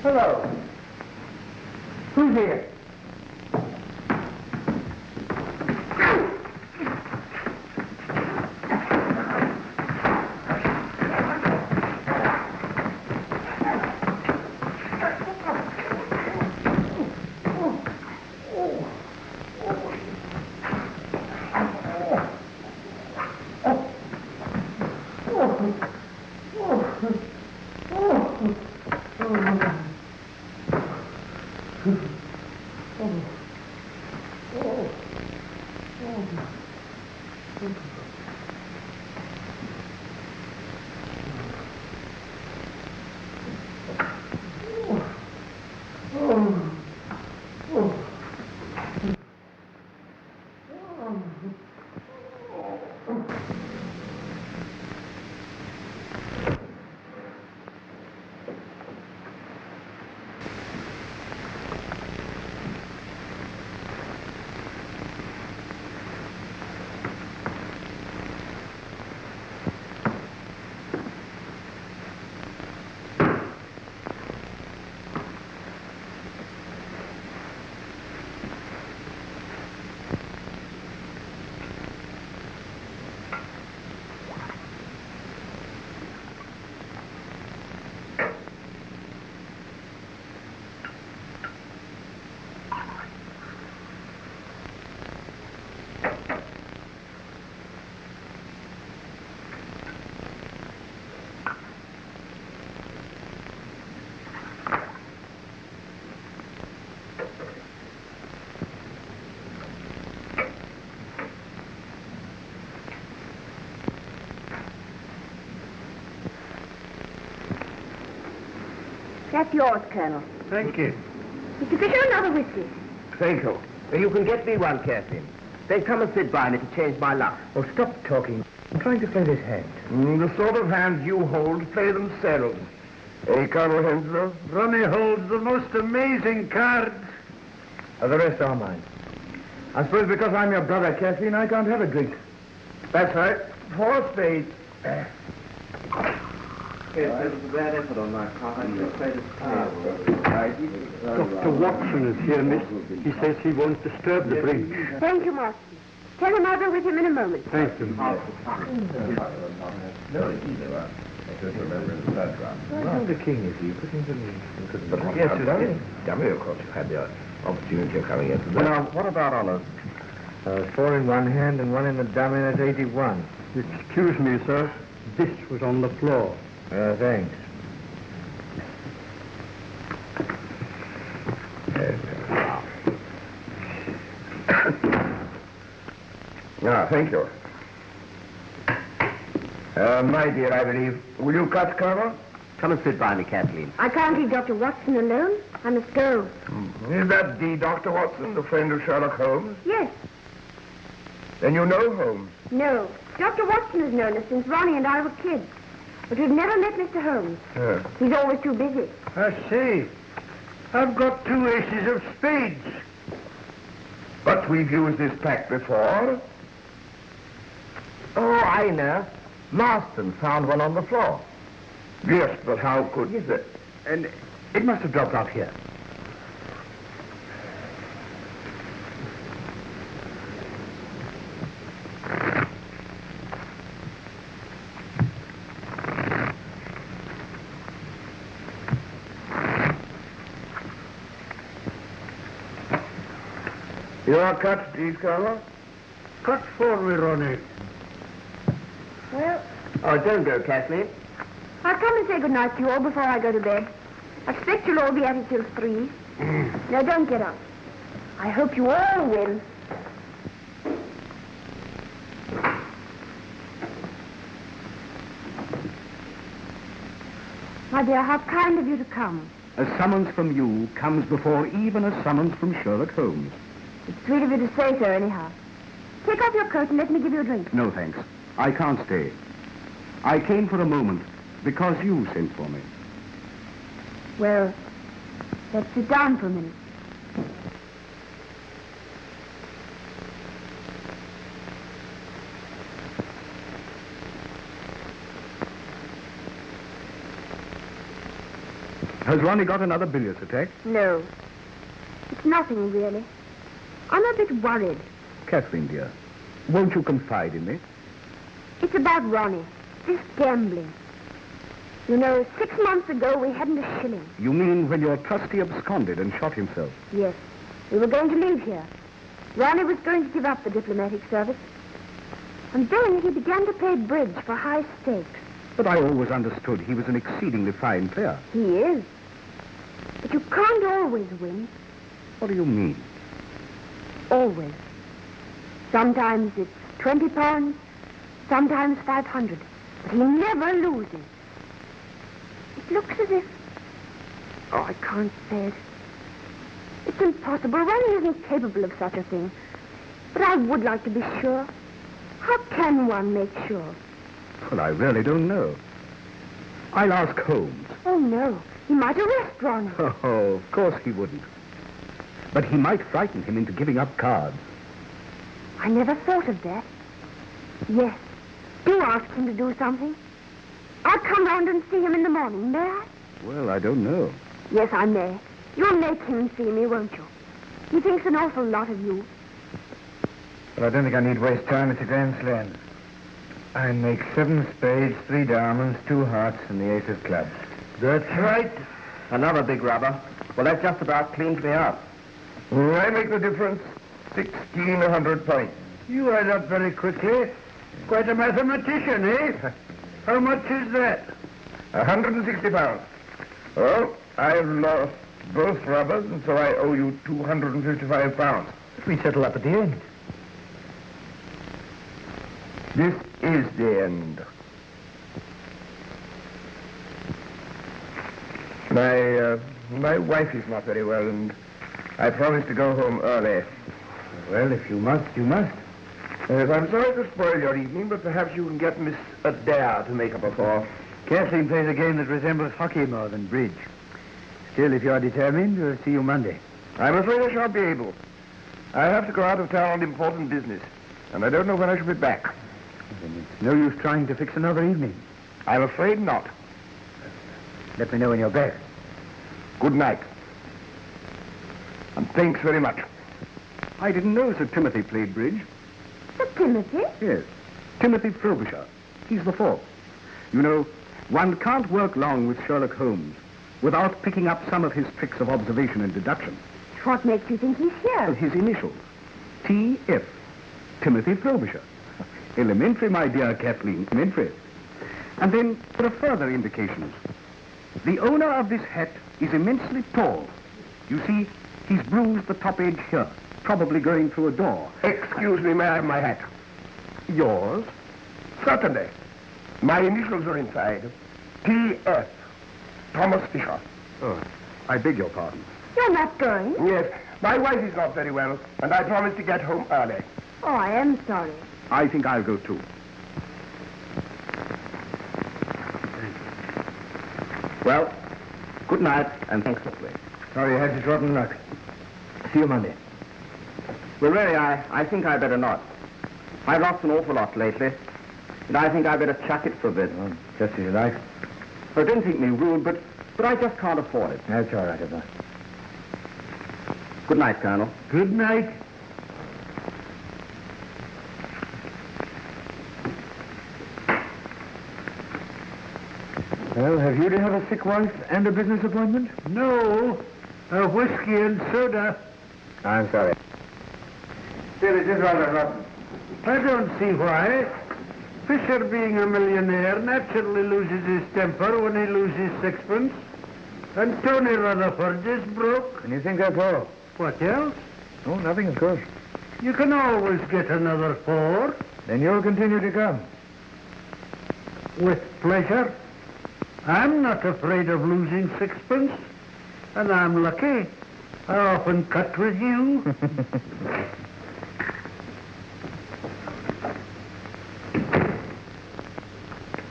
Hello. Who's here? That's yours, Colonel. Thank you. Mr. Fisher, another whiskey. Thank you. You can get me one, Kathleen. Then come and sit by me to change my luck. Oh, stop talking. I'm trying to play this hand. The sort of hands you hold play themselves. Eh, Colonel Henslow? Ronnie holds the most amazing cards. The rest are mine. I suppose because I'm your brother, Kathleen, I can't have a drink. That's right. 4 spades. Yes, there was a bad effort on my part. I just played a Dr. Watson is here, miss. He says he won't disturb the bridge. Thank you, Master. Tell him I'll be with him in a moment. Thank you. Well, the king is here. Put him to me. Yes, dummy, of course. You had the opportunity of coming in today. Now, what about honors? 4 in one hand and 1 in the dummy, that's 81. Excuse me, sir. This was on the floor. Thanks. Thank you. My dear, I believe. Will you cut, Colonel? Come and sit by me, Kathleen. I can't leave Dr. Watson alone. I must go. Is that the Dr. Watson, the friend of Sherlock Holmes? Yes. Then you know Holmes? No. Dr. Watson has known us since Ronnie and I were kids. But we've never met Mr. Holmes. Yeah. He's always too busy. I see. I've got 2 aces of spades. But we've used this pack before. Oh, I know. Marston found one on the floor. Yes, but how could he? And it must have dropped out here. Your cut, please, Colonel. Cut for me, Ronnie. Well, Oh, don't go, Kathleen. I'll come and say good night to you all before I go to bed. I expect you'll all be at it till 3. Now, don't get up. I hope you all win. My dear, how kind of you to come. A summons from you comes before even a summons from Sherlock Holmes. It's sweet of you to say so, anyhow. Take off your coat and let me give you a drink. No, thanks. I can't stay. I came for a moment because you sent for me. Well, let's sit down for a minute. Has Ronnie got another bilious attack? No. It's nothing, really. I'm a bit worried. Kathleen, dear, won't you confide in me? It's about Ronnie. This gambling. You know, 6 months ago, we hadn't a shilling. You mean when your trustee absconded and shot himself? Yes. We were going to leave here. Ronnie was going to give up the diplomatic service. And then he began to play bridge for high stakes. But I always understood he was an exceedingly fine player. He is. But you can't always win. What do you mean? Always. Sometimes it's £20, sometimes 500. But he never loses. It looks as if... Oh, I can't say it. It's impossible. Ronnie isn't capable of such a thing. But I would like to be sure. How can one make sure? Well, I really don't know. I'll ask Holmes. Oh, no. He might arrest Ronnie. Oh, of course he wouldn't. But he might frighten him into giving up cards. I never thought of that. Yes. Do ask him to do something. I'll come round and see him in the morning, may I? Well, I don't know. Yes, I may. You'll make him see me, won't you? He thinks an awful lot of you. But I don't think I need waste time. It's a grand slam. I make 7 spades, 3 diamonds, 2 hearts, and the ace of clubs. That's right. Another big rubber. Well, that just about cleans me up. I make the difference. 1,600 points. You add up very quickly. Quite a mathematician, eh? How much is that? 160 pounds. Well, I've lost both rubbers, and so I owe you 255 pounds. We settle up at the end. This is the end. My wife is not very well, and I promised to go home early. Well, if you must, you must. Yes, I'm sorry to spoil your evening, but perhaps you can get Miss Adair to make up a for. Kathleen plays a game that resembles hockey more than bridge. Still, if you're determined, we'll see you Monday. I'm afraid I shan't be able. I have to go out of town on important business, and I don't know when I shall be back. Then it's no use trying to fix another evening. I'm afraid not. Let me know when you're back. Good night. And thanks very much. I didn't know Sir Timothy played bridge. Sir Timothy? Yes. Timothy Frobisher. He's the 4th. You know, one can't work long with Sherlock Holmes without picking up some of his tricks of observation and deduction. What makes you think he's here? His initials. T.F. Timothy Frobisher. Elementary, my dear Kathleen, elementary. And then there are further indications. The owner of this hat is immensely tall. You see, he's bruised the top edge here, probably going through a door. Excuse me, may I have my hat? Yours? Certainly. My initials are inside. T.F. Thomas Fisher. Oh, I beg your pardon. You're not going? Yes, my wife is not very well, and I promised to get home early. Oh, I am sorry. I think I'll go too. Well, good night, and thanks for playing. Sorry you had such rotten luck. See you Monday. Well, really, I think I better not. I've lost an awful lot lately, and I think I better chuck it for a bit. Oh, just as you like. Oh, don't think me rude, but I just can't afford it. That's all right, Arthur. Good night, Colonel. Good night. Well, have you to have a sick wife and a business appointment? No. A whiskey and soda. I'm sorry. Still, it is rather rotten. I don't see why. Fisher, being a millionaire, naturally loses his temper when he loses sixpence. And Tony Rutherford is broke. And you think that's all? What else? Oh, nothing, of course. You can always get another 4. Then you'll continue to come. With pleasure. I'm not afraid of losing sixpence. And I'm lucky. I often cut with you.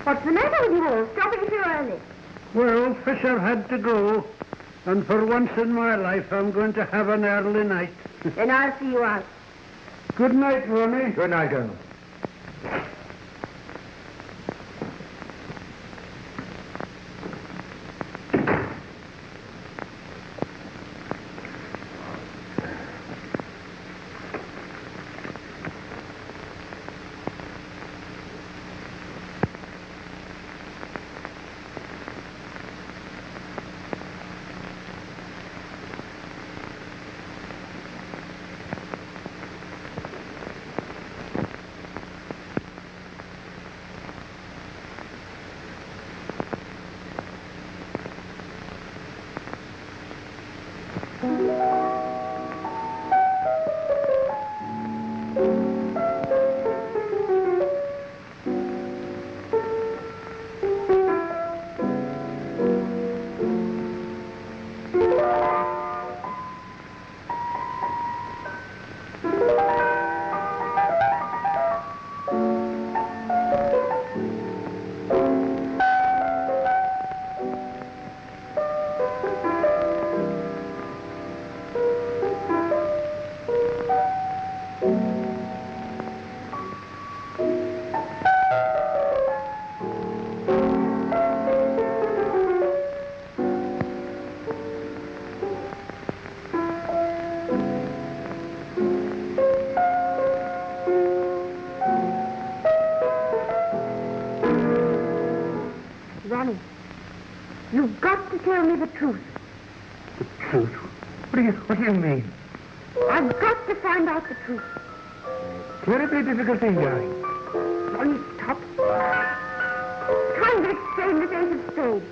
What's the matter with you all? Stopping so early. Well, Fisher had to go. And for once in my life, I'm going to have an early night. Then I'll see you out. Good night, Ronnie. Good night, Colonel. Ronnie, you've got to tell me the truth. The truth? What do you mean? I've got to find out the truth. Terribly difficult thing, darling. Ronnie, stop. Trying to explain this ace of spades.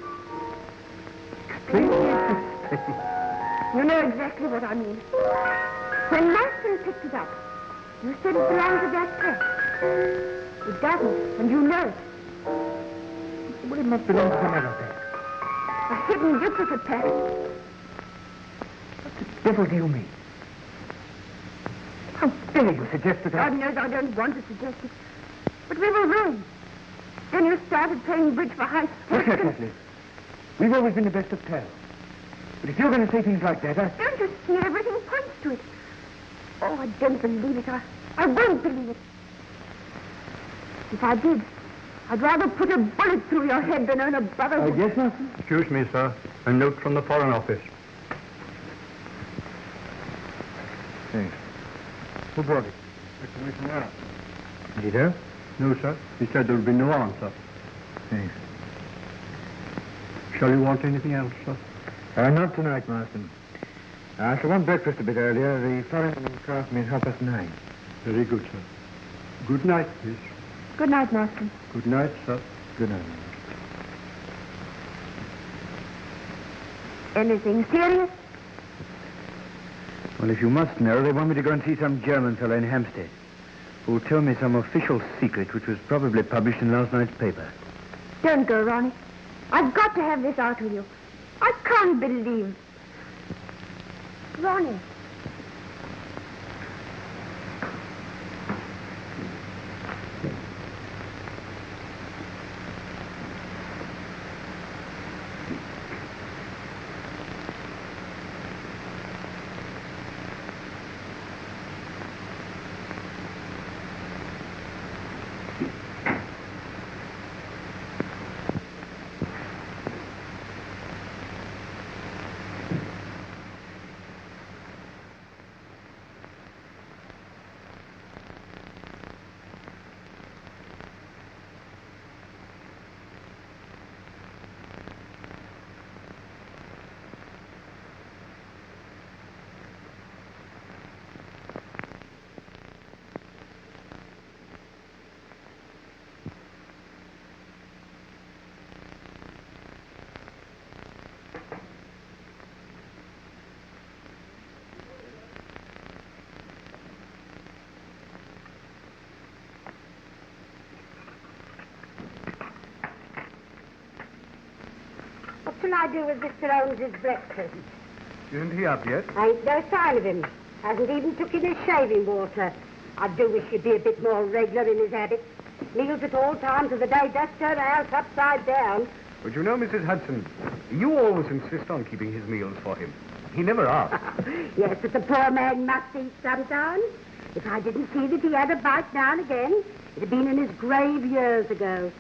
Explain the You know exactly what I mean. When Marston picked it up, you said it belonged to that press. It doesn't, and you know it. Well, it must belong to some other pack. A hidden duplicate pack. What the devil do you mean? How dare you suggest that God knows I don't want to suggest it. But we were ruined. Then you started playing bridge for high Look stakes. here, Kathleen. We've always been the best of pals. But if you're going to say things like that, Don't you see everything points to it? Oh, I don't believe it. I won't believe it. If I did, I'd rather put a bullet through your head than earn a brotherhood. Yes, Master? Excuse me, sir. A note from the Foreign Office. Thanks. Who brought it? Mr. Missionary. Did he tell? No, sir. He said there would be no answer. Thanks. Shall you want anything else, sir? Not tonight, Marston. I shall want breakfast a bit earlier. The foreign craft means 9:30. Very good, sir. Good night, please. Good night, Marston. Good night, sir. Good night. Anything serious? Well, if you must know, they want me to go and see some German fellow in Hampstead who'll tell me some official secret which was probably published in last night's paper. Don't go, Ronnie. I've got to have this out with you. I can't believe. Ronnie. shall I do with Mr. Holmes's breakfast? Isn't he up yet? Ain't no sign of him. Hasn't even took in his shaving water. I do wish he'd be a bit more regular in his habits. Meals at all times of the day does turn the house upside down. But you know, Mrs. Hudson, you always insist on keeping his meals for him. He never asks. Yes, but the poor man must eat sometimes. If I didn't see that he had a bite now and again, it'd have been in his grave years ago.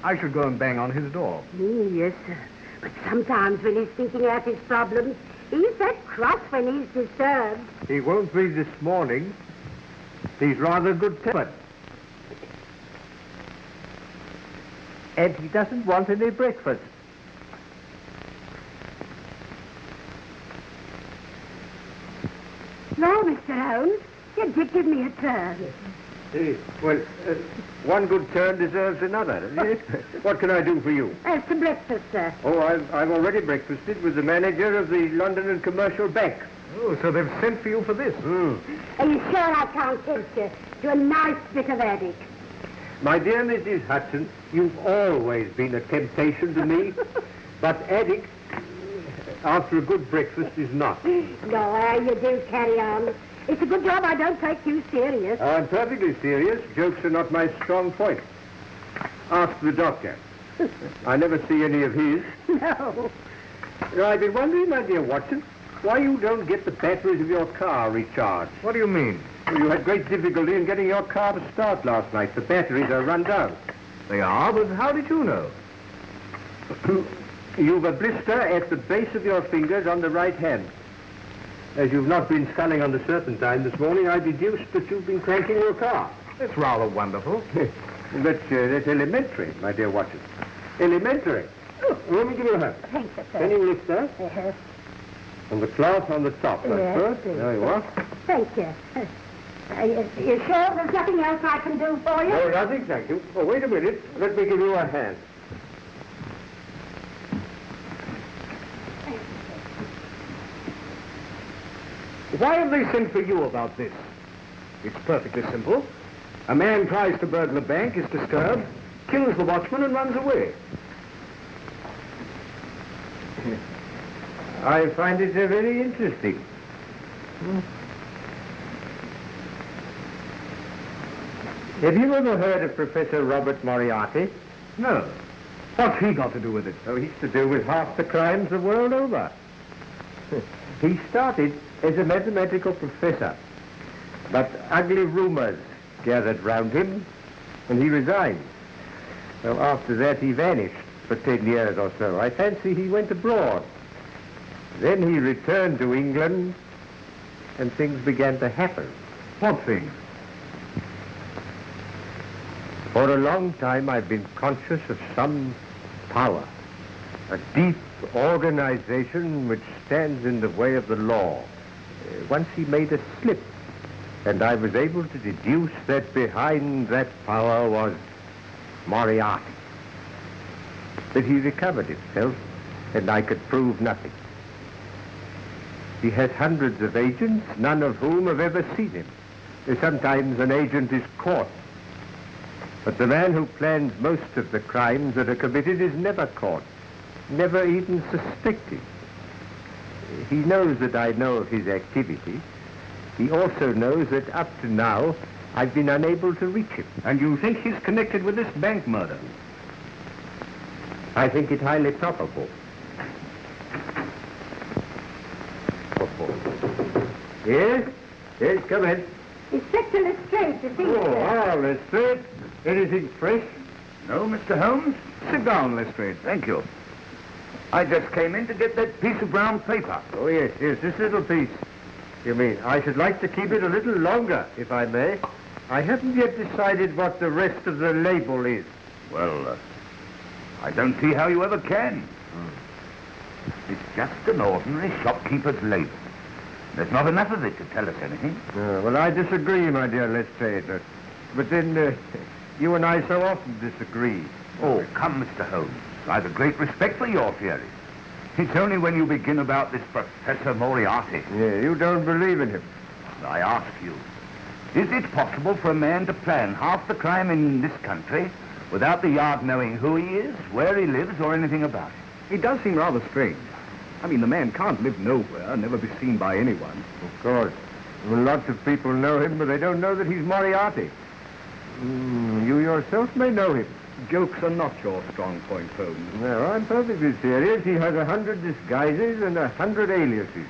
I should go and bang on his door. Yes, sir. But sometimes when he's thinking out his problems, he's that cross when he's disturbed. He won't be this morning. He's rather good-tempered. And he doesn't want any breakfast. No, Mr. Holmes, you did give me a turn. Well, one good turn deserves another, doesn't it? What can I do for you? As to breakfast, sir. Oh, I've already breakfasted with the manager of the London and Commercial Bank. Oh, so they've sent for you for this? Are you sure I can't tempt you to a nice bit of addict? My dear Mrs. Hudson, you've always been a temptation to me, but addict, after a good breakfast, is not. No, you do carry on. It's a good job I don't take you serious. I'm perfectly serious. Jokes are not my strong point. Ask the doctor. I never see any of his. No. You know, I've been wondering, my dear Watson, why you don't get the batteries of your car recharged. What do you mean? Well, you had great difficulty in getting your car to start last night. The batteries are run down. They are, but how did you know? You've a blister at the base of your fingers on the right hand. As you've not been sculling on the serpentine this morning, I deduced that you've been cranking your car. It's rather wonderful. That's elementary, my dear Watson. Elementary. Oh, let me give you a hand. Thank you, sir. Can you lift that? Yes. And the cloth on the top. That's Yes, good. please. There you are. Thank you. You sure there's nothing else I can do for you? No, nothing, thank you. Oh, wait a minute. Let me give you a hand. Why have they sent for you about this? It's perfectly simple. A man tries to burgle a bank, is disturbed, kills the watchman and runs away. I find it very interesting. Have you ever heard of Professor Robert Moriarty? No. What's he got to do with it? Oh, he's to do with half the crimes the world over. He started as a mathematical professor, but ugly rumors gathered round him, and he resigned. Well, after that, he vanished for 10 years or so. I fancy he went abroad. Then he returned to England, and things began to happen. What thing? For a long time, I've been conscious of some power, a deep organization which stands in the way of the law. Once he made a slip, and I was able to deduce that behind that power was Moriarty. But he recovered himself, and I could prove nothing. He has hundreds of agents, none of whom have ever seen him. Sometimes an agent is caught. But the man who plans most of the crimes that are committed is never caught, never even suspected. He knows that I know of his activity. He also knows that up to now, I've been unable to reach him. And you think he's connected with this bank murder? I think it highly probable. Yes? Yes, come in. Inspector Lestrade to see you, Oh, sir. Lestrade. Anything fresh? No, Mr. Holmes? Sit down, Lestrade. Thank you. I just came in to get that piece of brown paper. Oh, yes, this little piece. You mean, I should like to keep it a little longer, if I may. I haven't yet decided what the rest of the label is. Well, I don't see how you ever can. It's just an ordinary shopkeeper's label. There's not enough of it to tell us anything. Well, I disagree, my dear Lestrade. But then, you and I so often disagree. Oh, come, Mr. Holmes. I've a great respect for your theories. It's only when you begin about this Professor Moriarty. Yeah, you don't believe in him. I ask you, is it possible for a man to plan half the crime in this country without the Yard knowing who he is, where he lives, or anything about it? It does seem rather strange. I mean, the man can't live nowhere, never be seen by anyone. Of course. Well, lots of people know him, but they don't know that he's Moriarty. You yourself may know him. Jokes are not your strong point, Holmes. No, I'm perfectly serious. He has 100 disguises and 100 aliases.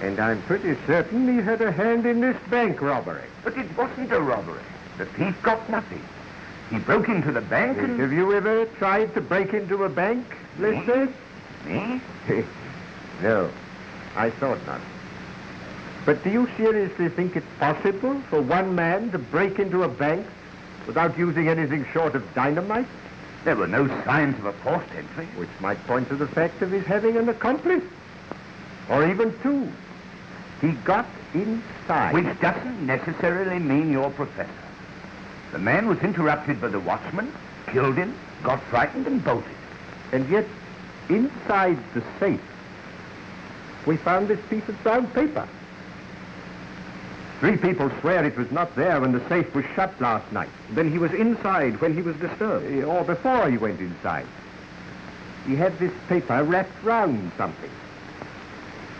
And I'm pretty certain he had a hand in this bank robbery. But it wasn't a robbery. The thief got nothing. He broke into the bank and... Have you ever tried to break into a bank, Lister? Me? No, I thought not. But do you seriously think it's possible for one man to break into a bank without using anything short of dynamite? There were no signs of a forced entry. Which might point to the fact of his having an accomplice. Or even two. He got inside. Which doesn't necessarily mean you're professor. The man was interrupted by the watchman, killed him, got frightened and bolted. And yet, inside the safe, we found this piece of brown paper. 3 people swear it was not there when the safe was shut last night. Then he was inside when he was disturbed. Or before he went inside. He had this paper wrapped round something.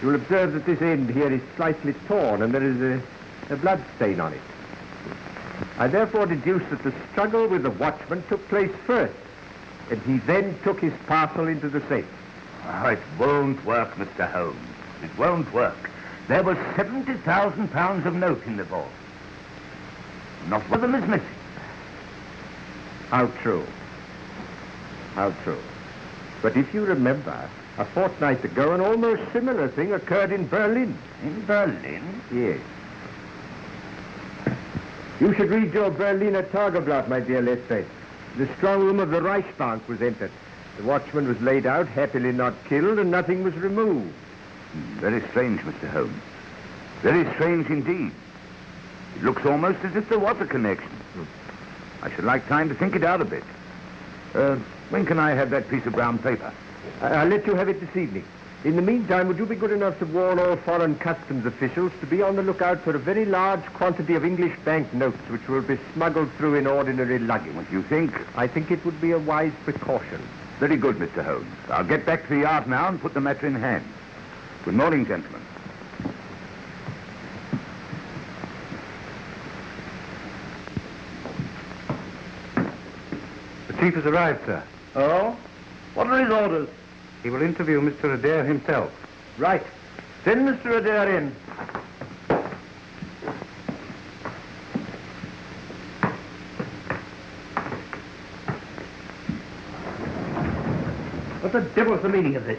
You'll observe that this end here is slightly torn and there is a blood stain on it. I therefore deduce that the struggle with the watchman took place first, and he then took his parcel into the safe. Oh, it won't work, Mr. Holmes. It won't work. There was £70,000 of note in the vault. Not one of them is missing. How true. How true. But if you remember, a fortnight ago, an almost similar thing occurred in Berlin. In Berlin? Yes. You should read your Berliner Tageblatt, my dear Leslie. The strong room of the Reichsbank was entered. The watchman was laid out, happily not killed, and nothing was removed. Very strange, Mr. Holmes. Very strange indeed. It looks almost as if there was a connection. I should like time to think it out a bit. When can I have that piece of brown paper? I'll let you have it this evening. In the meantime, would you be good enough to warn all foreign customs officials to be on the lookout for a very large quantity of English bank notes which will be smuggled through in ordinary luggage? What do you think? I think it would be a wise precaution. Very good, Mr. Holmes. I'll get back to the yard now and put the matter in hand. Good morning, gentlemen. The chief has arrived, sir. Oh? What are his orders? He will interview Mr. Adair himself. Right. Send Mr. Adair in. What the devil's the meaning of this?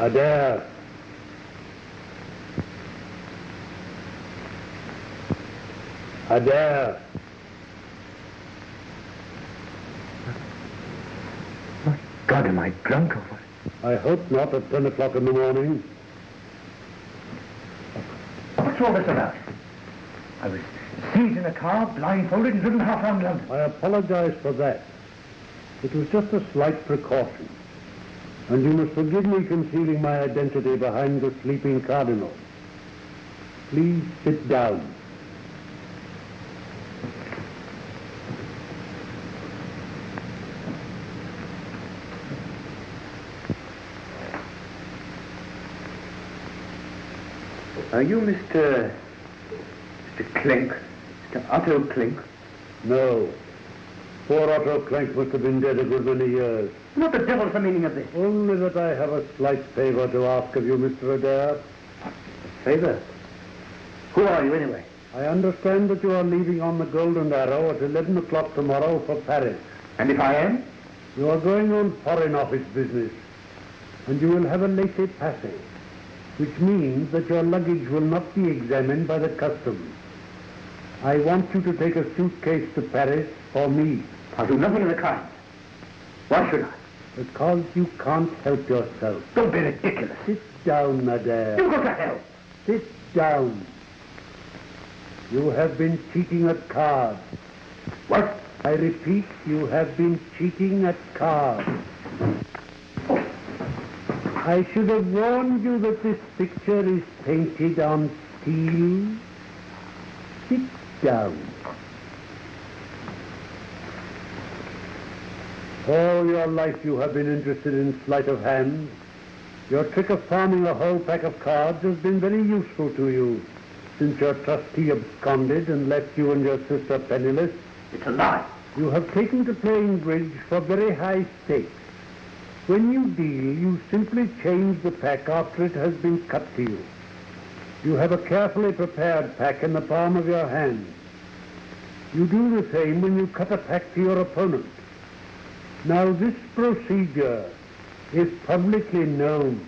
Adair. Adair. My God, am I drunk or what? I hope not at 10 o'clock in the morning. What's all this about? I was seized in a car, blindfolded, and driven half around London. I apologize for that. It was just a slight precaution. And you must forgive me concealing my identity behind the Sleeping Cardinal. Please sit down. Are you Mr. Clink? Mr. Otto Clink? No. Poor Otto Clink must have been dead a good many years. What the devil's the meaning of this? Only that I have a slight favor to ask of you, Mr. Adair. Say that. Who are you, anyway? I understand that you are leaving on the Golden Arrow at 11 o'clock tomorrow for Paris. And if I am? You are going on Foreign Office business, and you will have a laissez-passer, which means that your luggage will not be examined by the customs. I want you to take a suitcase to Paris for me. I'll do nothing of the kind. Why should I? Because you can't help yourself. Don't be ridiculous. Sit down, Madame. You go to hell. Sit down. You have been cheating at cards. What? I repeat, you have been cheating at cards. I should have warned you that this picture is painted on steel. Sit down. All your life you have been interested in sleight of hand. Your trick of palming a whole pack of cards has been very useful to you since your trustee absconded and left you and your sister penniless. It's a lie. You have taken to playing bridge for very high stakes. When you deal, you simply change the pack after it has been cut to you. You have a carefully prepared pack in the palm of your hand. You do the same when you cut a pack to your opponent. Now, this procedure, if publicly known,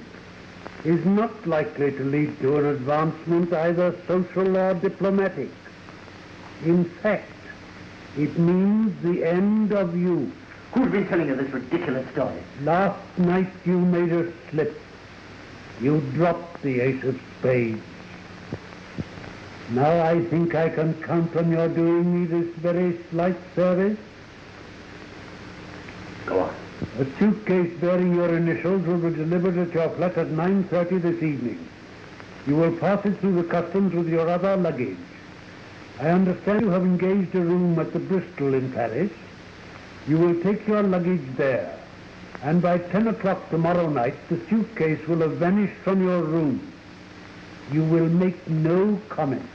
is not likely to lead to an advancement either social or diplomatic. In fact, it means the end of you. Who's been telling you this ridiculous story? Last night you made a slip. You dropped the ace of spades. Now I think I can count on your doing me this very slight service. Go on. A suitcase bearing your initials will be delivered at your flat at 9:30 this evening. You will pass it through the customs with your other luggage. I understand you have engaged a room at the Bristol in Paris. You will take your luggage there, and by 10 o'clock tomorrow night, the suitcase will have vanished from your room. You will make no comment.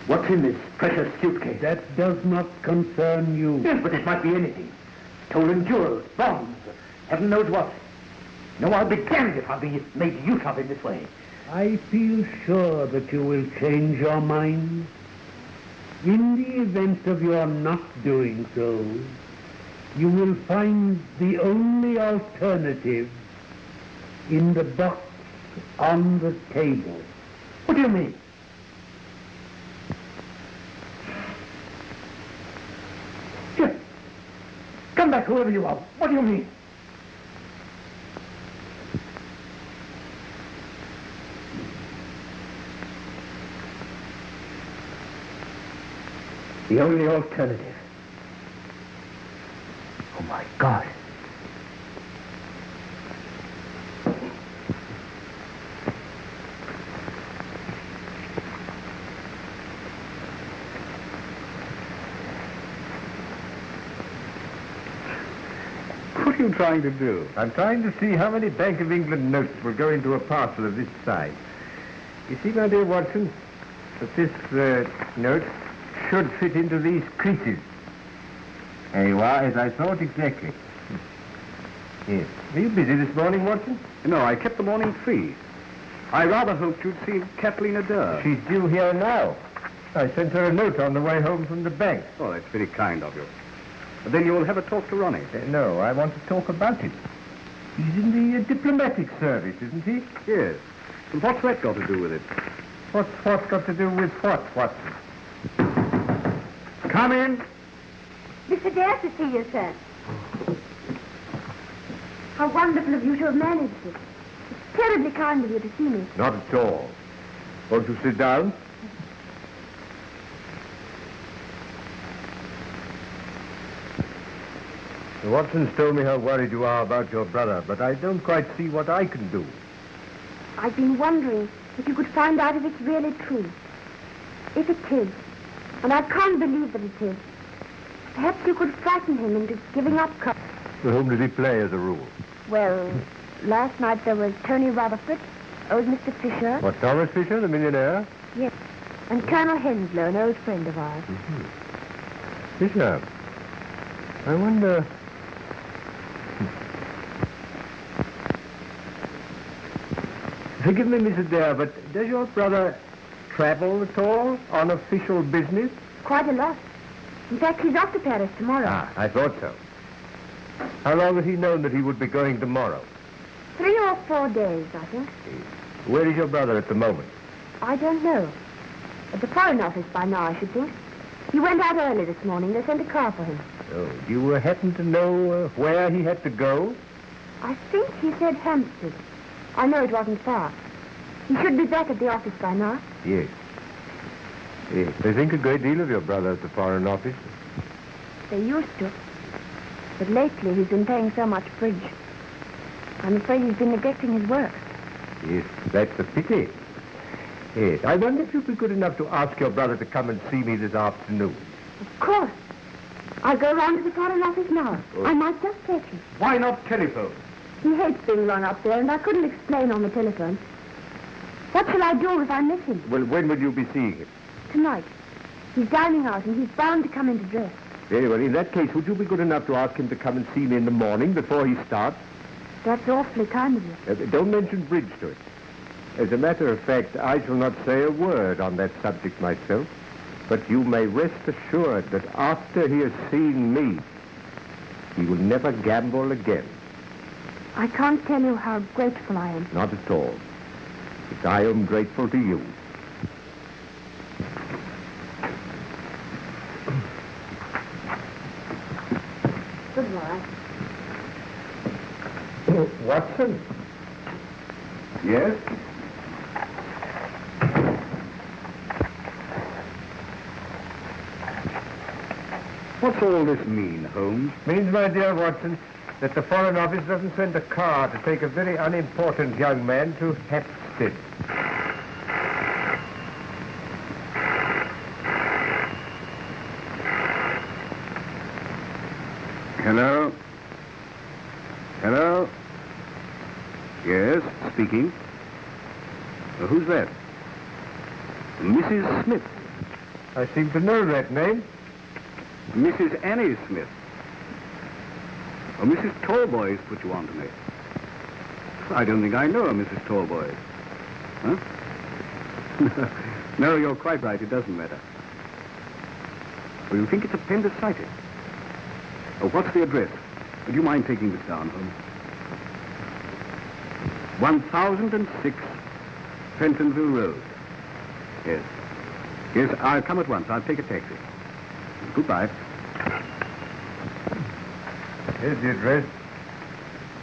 What's in this precious suitcase? That does not concern you. Yes, but it might be anything. Stolen jewels, bonds, heaven knows what. No, I'll be damned if I'll be made use of in this way. I feel sure that you will change your mind. In the event of your not doing so, you will find the only alternative in the box on the table. What do you mean? Here. Come back, whoever you are. What do you mean? The only alternative. Oh, my God. What are you trying to do? I'm trying to see how many Bank of England notes will go into a parcel of this size. You see, my dear Watson, that this note should fit into these creases. There you are, as I thought exactly. Yes. Were you busy this morning, Watson? No, I kept the morning free. I rather hoped you'd see Kathleen Adair. She's due here now. I sent her a note on the way home from the bank. Oh, that's very kind of you. But then you'll have a talk to Ronnie. No, I want to talk about it. He's in the diplomatic service, isn't he? Yes. And what's that got to do with it? What's what got to do with what, Watson? Come in. Mr. Dare to see you, sir. How wonderful of you to have managed it. It's terribly kind of you to see me. Not at all. Won't you sit down? Watson's told me how worried you are about your brother, but I don't quite see what I can do. I've been wondering if you could find out if it's really true. If it is, and I can't believe that it is, perhaps you could frighten him into giving up. For whom does he play as a rule? Well, last night there was Tony Rutherford, old Mr. Fisher. What, Thomas Fisher, the millionaire? Yes, and Colonel Henslow, an old friend of ours. Mm-hmm. Fisher. I wonder... Forgive me, Mrs. Dare, but does your brother travel at all on official business? Quite a lot. In fact, he's off to Paris tomorrow. Ah, I thought so. How long has he known that he would be going tomorrow? 3 or 4 days, I think. Where is your brother at the moment? I don't know. At the Foreign Office by now, I should think. He went out early this morning. They sent a car for him. Oh, do you happen to know where he had to go? I think he said Hampstead. I know it wasn't far. He should be back at the office by now. Yes. Yes. They think a great deal of your brother at the Foreign Office. They used to. But lately he's been playing so much bridge. I'm afraid he's been neglecting his work. Yes, that's a pity. Yes, I wonder if you'd be good enough to ask your brother to come and see me this afternoon. Of course. I'll go round to the Foreign Office now. Oh. I might just take him. Why not telephone? He hates being rung up there, and I couldn't explain on the telephone. What shall I do if I miss him? Well, when will you be seeing him? Tonight. He's dining out, and he's bound to come in to dress. Very well. In that case, would you be good enough to ask him to come and see me in the morning before he starts? That's awfully kind of you. Don't mention bridge to it. As a matter of fact, I shall not say a word on that subject myself, but you may rest assured that after he has seen me, he will never gamble again. I can't tell you how grateful I am. Not at all. But I am grateful to you. Goodbye. Watson? Yes? What's all this mean, Holmes? Means, my dear Watson, that the Foreign Office doesn't send a car to take a very unimportant young man to Hampstead. Hello? Hello? Yes, speaking. Who's that? Mrs. Smith. I seem to know that name. Mrs. Annie Smith. Oh, Mrs. Talboys put you on to me. I don't think I know a Mrs. Talboys. Huh? No, you're quite right. It doesn't matter. Well, you think it's appendicitis? Oh, what's the address? Would you mind taking this down, Holmes? 1006 Pentonville Road. Yes. Yes, I'll come at once. I'll take a taxi. Goodbye. Here's the address.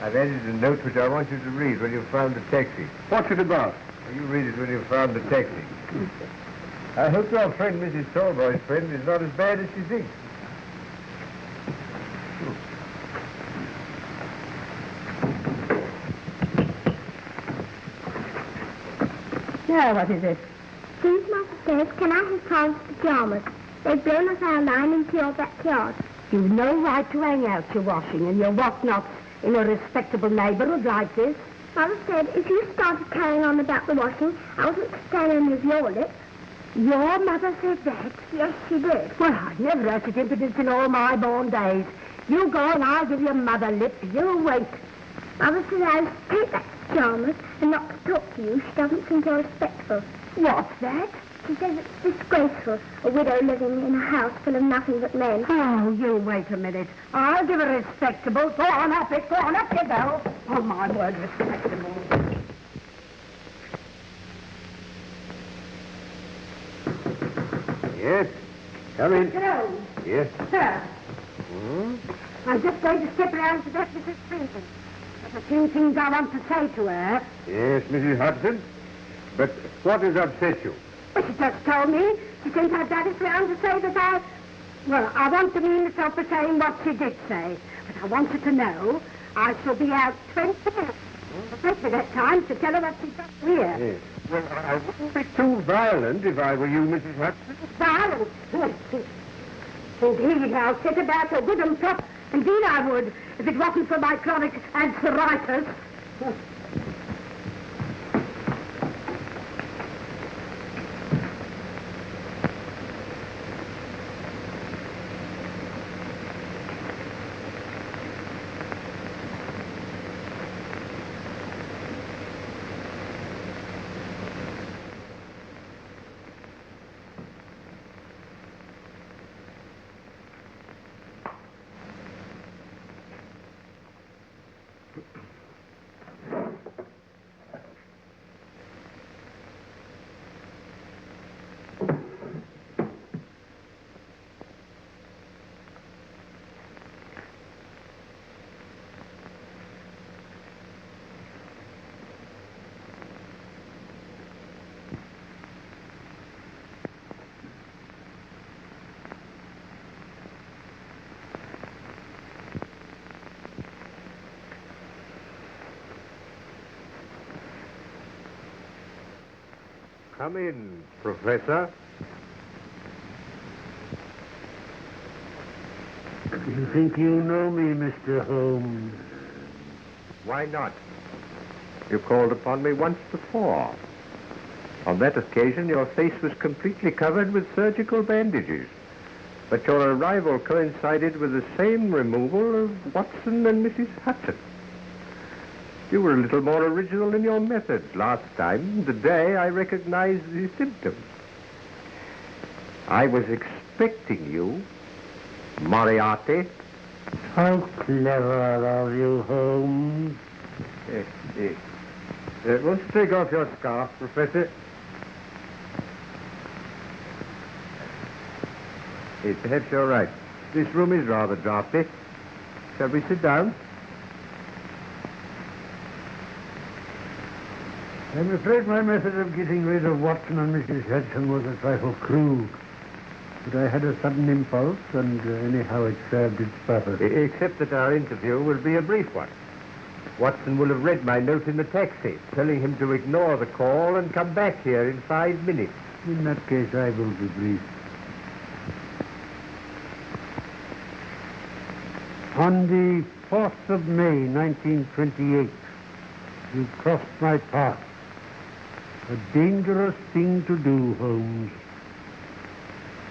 I've added a note which I want you to read when you've found the taxi. What's it about? Well, you read it when you've found the taxi. I hope your friend, Mrs. Talboy's friend, is not as bad as she thinks. Now, what is it? Please, Master says, can I have Paul's pajamas? They've blown us our line into your backyard. You've no right to hang out your washing and your whatnots in a respectable neighbourhood like this. Mother said if you started carrying on about the washing, I wasn't to stand in with your lip. Your mother said that? Yes, she did. Well, I've never had such impudence in all my born days. You go and I'll give your mother lip. You wait. Mother said I was to take back the pajamas and not to talk to you. She doesn't think you're respectful. What's that? She says it's disgraceful, a widow living in a house full of nothing but men. Oh, you wait a minute. I'll give her respectable. Go on up it. Go on up you go. Oh, my word, respectable. Yes? Come in. Hello. Yes? Sir, Hmm? I'm just going to step round to that Mrs. Clinton. There's a few things I want to say to her. Yes, Mrs. Hudson. But what has upset you? Well, she just told me. She sent her daddy round to say that I want to mean the for saying what she did say. But I want her to know I shall be out 20 minutes. Especially that time to tell her what she's done here. Yes. Well, I wouldn't be too violent if I were you, Mrs. Hudson. Violent. Indeed, I'll sit about her good and prop. Indeed, I would, if it wasn't for my chronic arthritis. Come in, Professor. You think you know me, Mr. Holmes? Why not? You called upon me once before. On that occasion, your face was completely covered with surgical bandages. But your arrival coincided with the same removal of Watson and Mrs. Hudson. You were a little more original in your methods last time. Today, I recognize the symptoms. I was expecting you, Moriarty. How clever are you, Holmes? Won't you take off your scarf, Professor? Perhaps you're right. This room is rather draughty. Shall we sit down? I'm afraid my method of getting rid of Watson and Mrs. Hudson was a trifle crude. But I had a sudden impulse, and anyhow it served its purpose. Except that our interview will be a brief one. Watson will have read my note in the taxi, telling him to ignore the call and come back here in 5 minutes. In that case, I will be brief. On the 4th of May, 1928, you crossed my path. A dangerous thing to do, Holmes.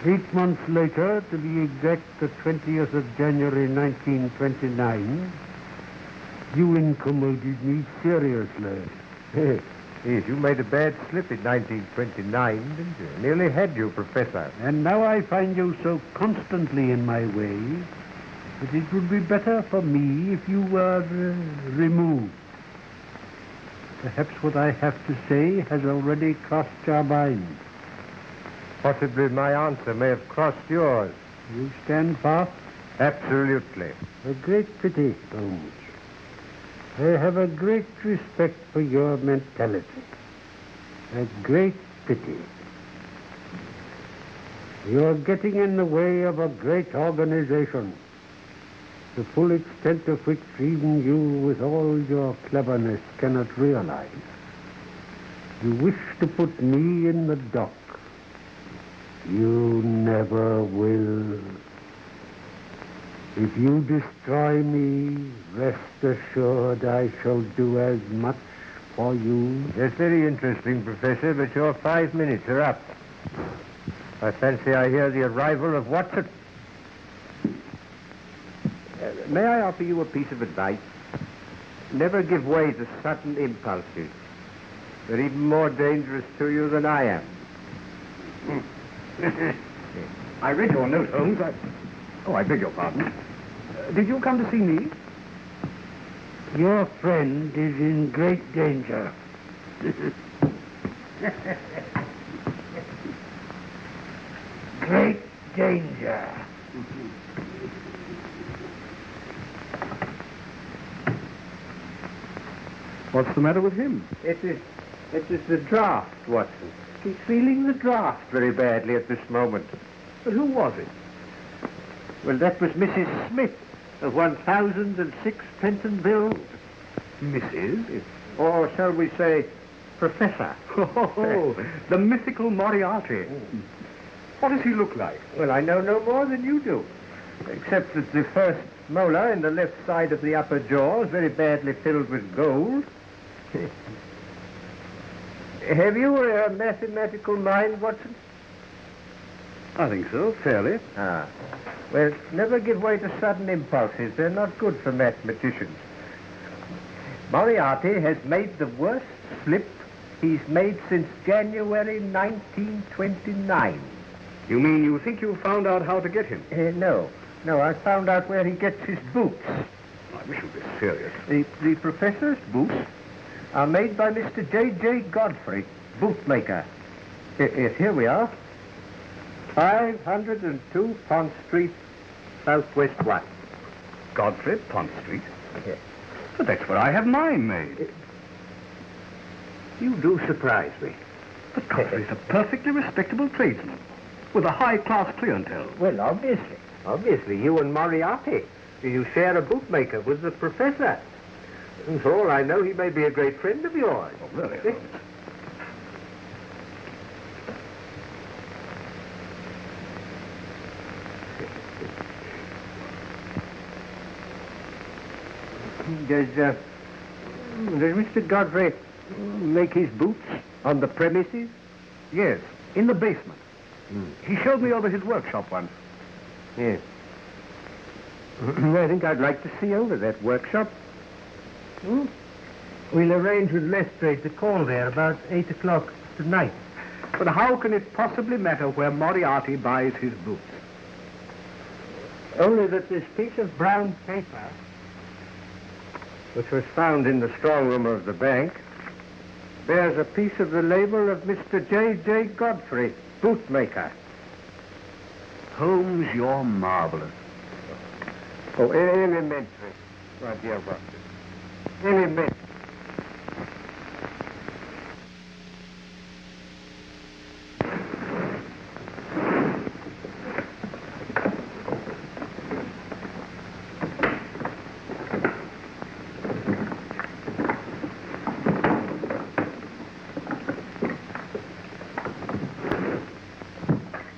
8 months later, to be exact, the 20th of January, 1929, you incommoded me seriously. Yes, you made a bad slip in 1929, didn't you? Nearly had you, Professor. And now I find you so constantly in my way that it would be better for me if you were removed. Perhaps what I have to say has already crossed your mind. Possibly my answer may have crossed yours. You stand fast? Absolutely. A great pity, Holmes. I have a great respect for your mentality. A great pity. You're getting in the way of a great organization, the full extent of which even you, with all your cleverness, cannot realize. You wish to put me in the dock. You never will. If you destroy me, rest assured I shall do as much for you. That's very interesting, Professor, but your 5 minutes are up. I fancy I hear the arrival of Watson. May I offer you a piece of advice? Never give way to sudden impulses. They're even more dangerous to you than I am. I read your note, Holmes. I beg your pardon. Did you come to see me? Your friend is in great danger. Great danger. What's the matter with him? It is the draft, Watson. He's feeling the draft very badly at this moment. But who was it? Well, that was Mrs. Smith of 1006 Pentonville. Mrs.? Or shall we say, Professor. Oh, the mythical Moriarty. What does he look like? Well, I know no more than you do. Except that the first molar in the left side of the upper jaw is very badly filled with gold. Have you a mathematical mind, Watson? I think so, fairly. Ah. Well, never give way to sudden impulses. They're not good for mathematicians. Moriarty has made the worst slip he's made since January 1929. You mean you think you found out how to get him? No. No, I found out where he gets his boots. I wish you'd be serious. The professor's boots are made by Mr. J.J. Godfrey, bootmaker. Here we are. 502 Pont Street, Southwest 1. Godfrey, Pont Street? Yes. But that's where I have mine made. You do surprise me. But Godfrey's a perfectly respectable tradesman with a high-class clientele. Well, obviously. Obviously, you and Moriarty. You share a bootmaker with the professor. And for all I know, he may be a great friend of yours. Oh, really? Does Mr. Godfrey make his boots on the premises? Yes, in the basement. He showed me over his workshop once. Yes. I think I'd like to see over that workshop. We'll arrange with Lestrade to call there about 8 o'clock tonight. But how can it possibly matter where Moriarty buys his boots? Only that this piece of brown paper, which was found in the strong room of the bank, bears a piece of the label of Mr. J.J. Godfrey, bootmaker. Holmes, you're marvelous. Oh, elementary, my dear Watson. Elementary.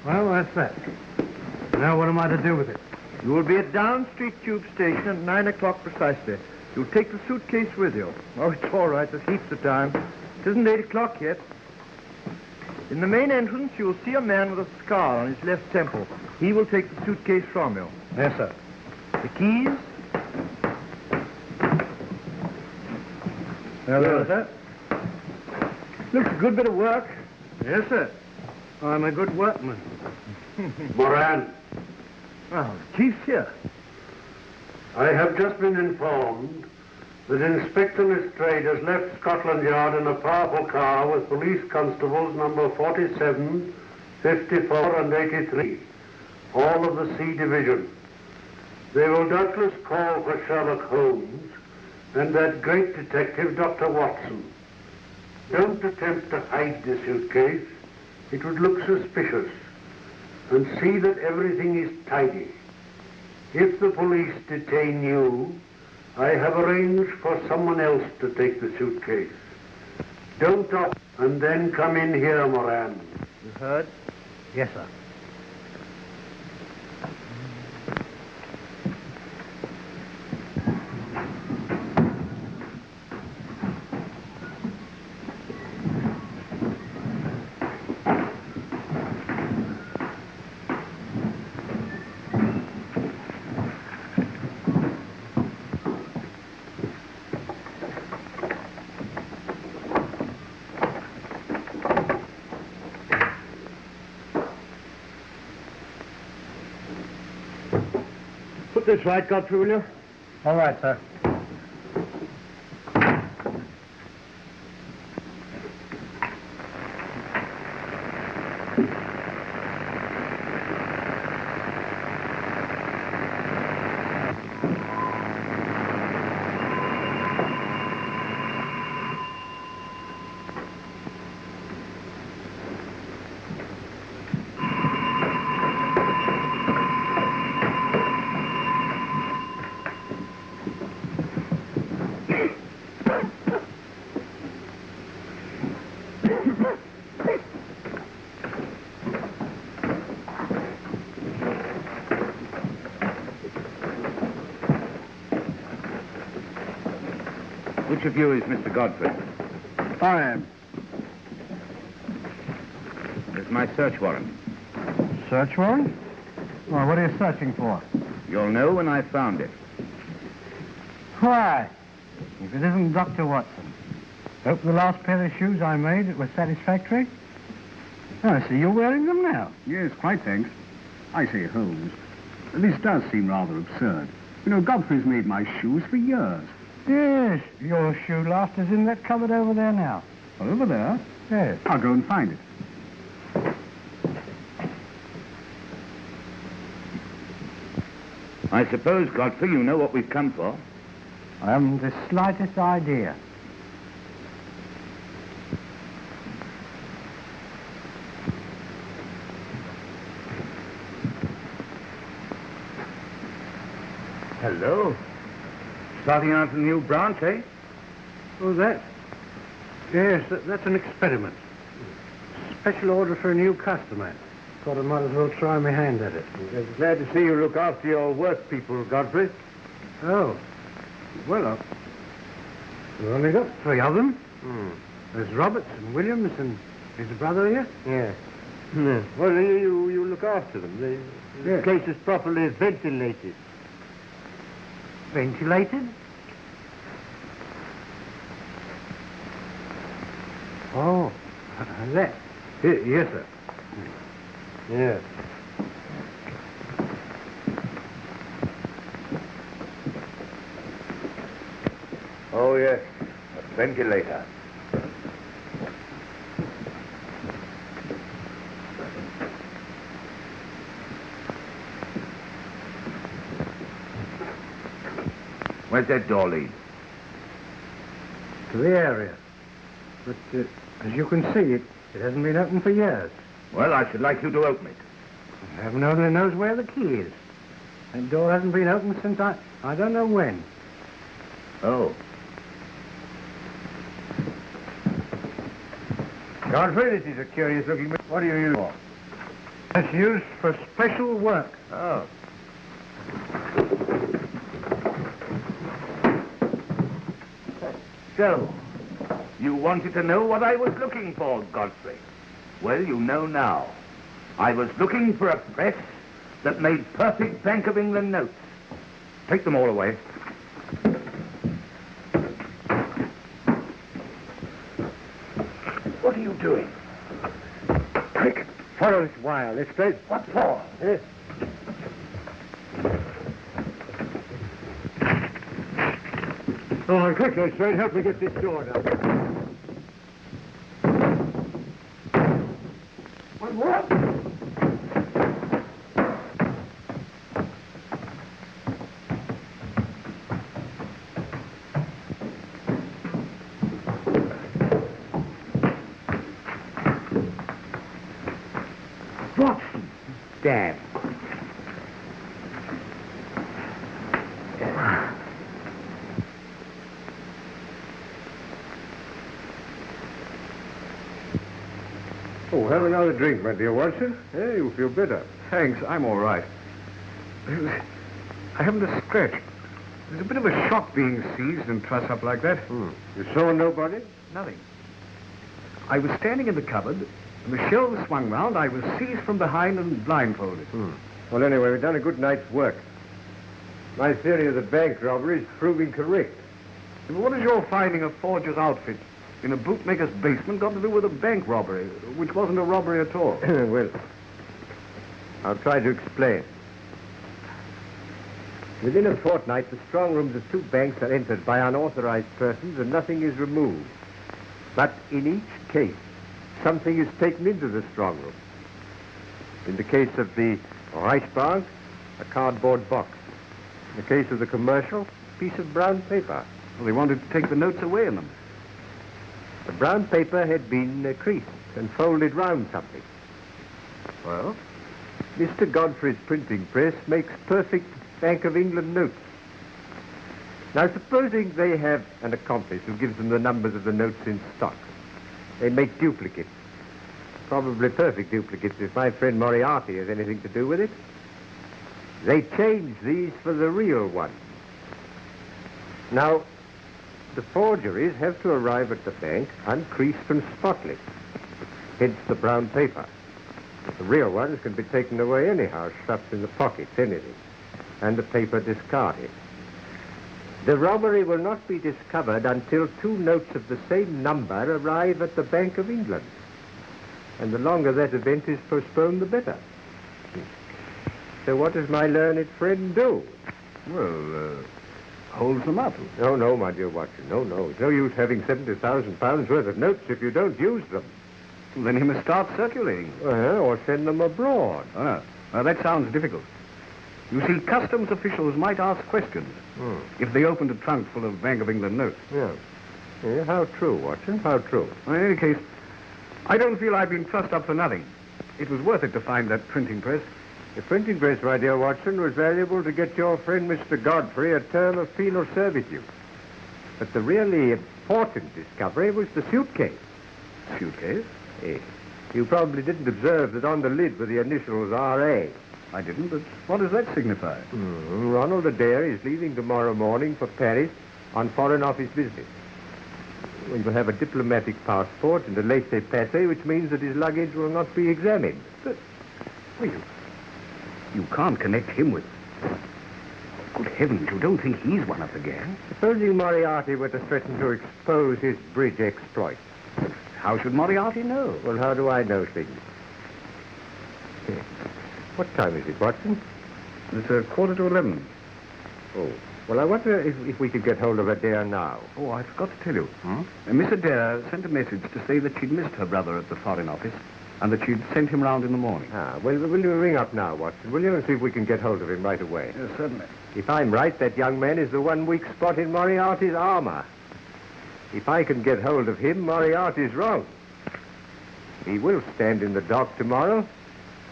Well, that's that. Now what am I to do with it? You will be at Down Street Tube Station at 9 o'clock precisely. You'll take the suitcase with you. Oh, it's all right. There's heaps of time. It isn't 8 o'clock yet. In the main entrance, you will see a man with a scar on his left temple. He will take the suitcase from you. Yes, sir. The keys? Hello, sir. Looks a good bit of work. Yes, sir. I'm a good workman. Moran, Well, the chief's here. I have just been informed that Inspector Lestrade has left Scotland Yard in a powerful car with police constables number 47, 54 and 83, all of the C Division. They will doubtless call for Sherlock Holmes and that great detective, Dr. Watson. Don't attempt to hide the suitcase. It would look suspicious. And see that everything is tidy. If the police detain you, I have arranged for someone else to take the suitcase. Don't talk, and then come in here, Moran. You heard? Yes, sir. Put this right, Godfrey, will you? All right, sir. Which of you is Mr. Godfrey? I am. There's my search warrant. Search warrant? Well, what are you searching for? You'll know when I found it. Why? If it isn't Dr. Watson. Hope the last pair of shoes I made was satisfactory. Oh, I see you're wearing them now. Yes, quite thanks. I say, Holmes, this does seem rather absurd. You know, Godfrey's made my shoes for years. Yes, your shoe last is in that cupboard over there now. Over there? Yes. I'll go and find it. I suppose, Godfrey, you know what we've come for. I haven't the slightest idea. Hello. Starting out a new branch, eh? Oh, that? Yes, that's an experiment. Special order for a new customer. Thought I might as well try my hand at it. Glad to see you look after your work people, Godfrey. Oh. Well, we've only got 3 of them. There's Roberts and Williams and his brother here. Yeah. Well, you look after them. The place is properly ventilated. Ventilated? Oh, that. Yes, sir. Yes. Oh, yes. A ventilator. Where's that door lead? To the area. But as you can see, it hasn't been opened for years. Well, I should like you to open it. Heaven only knows where the key is. That door hasn't been opened since I don't know when. Oh. Godfrey, this is a curious looking... What do you use for? It's used for special work. Oh. So, you wanted to know what I was looking for, Godfrey. Well, you know now. I was looking for a press that made perfect Bank of England notes. Take them all away. What are you doing? Quick, follow this wire. Let's go. What for? Yes. Oh, quick, Lestrade. Help me get this door down. What? Watson. Damn. Oh, have another drink, my dear Watson. Hey, you feel better. Thanks, I'm all right. I haven't a scratch. There's a bit of a shock being seized and trussed up like that. You saw nobody? Nothing. I was standing in the cupboard, and the shelves swung round. I was seized from behind and blindfolded. Well, anyway, we've done a good night's work. My theory of the bank robbery is proving correct. But what is your finding a forger's outfit in a bootmaker's basement got to do with a bank robbery, which wasn't a robbery at all? Well, I'll try to explain. Within a fortnight, the strong rooms of 2 banks are entered by unauthorized persons and nothing is removed. But in each case, something is taken into the strong room. In the case of the Reichsbank, a cardboard box. In the case of the commercial, a piece of brown paper. Well, they wanted to take the notes away in them. The brown paper had been creased and folded round something. Well? Mr. Godfrey's printing press makes perfect Bank of England notes. Now, supposing they have an accomplice who gives them the numbers of the notes in stock. They make duplicates. Probably perfect duplicates if my friend Moriarty has anything to do with it. They change these for the real ones. Now, the forgeries have to arrive at the bank uncreased and spotless. Hence the brown paper. The real ones can be taken away anyhow, stuffed in the pockets, anything. And the paper discarded. The robbery will not be discovered until 2 notes of the same number arrive at the Bank of England. And the longer that event is postponed, the better. So what does my learned friend do? Well, holds them up. No, my dear Watson, no. It's no use having £70,000 worth of notes if you don't use them. Well, then he must start circulating. Or send them abroad. Oh, no. Well, that sounds difficult. You see, customs officials might ask questions if they opened a trunk full of Bank of England notes. Yeah, how true, Watson, how true. Well, in any case, I don't feel I've been trussed up for nothing. It was worth it to find that printing press. The printing press, my dear Watson, was valuable to get your friend Mr. Godfrey a term of penal servitude. But the really important discovery was the suitcase. Suitcase? Yes. You probably didn't observe that on the lid were the initials R.A. I didn't, but what does that signify? Ronald Adair is leaving tomorrow morning for Paris on Foreign Office business. He will have a diplomatic passport and a laissez-passer, which means that his luggage will not be examined. But, well, you can't connect him with... Good heavens, you don't think he's one of the gang? Supposing Moriarty were to threaten to expose his bridge exploits. How should Moriarty know? Well, how do I know things? What time is it, Watson? It's 11:15. Oh, well, I wonder if we could get hold of Adair now. Oh, I forgot to tell you. Miss Adair sent a message to say that she'd missed her brother at the Foreign Office and that she'd sent him round in the morning. Well, will you ring up now, Watson, will you, and see if we can get hold of him right away? Yes, certainly. If I'm right, that young man is the one weak spot in Moriarty's armor. If I can get hold of him, Moriarty's wrong. He will stand in the dock tomorrow,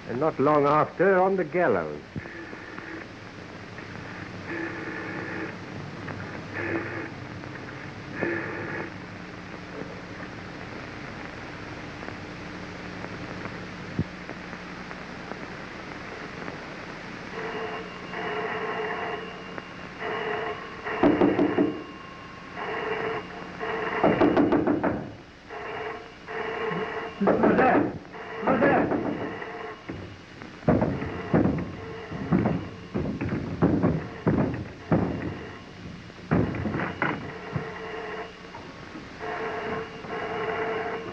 and not long after on the gallows.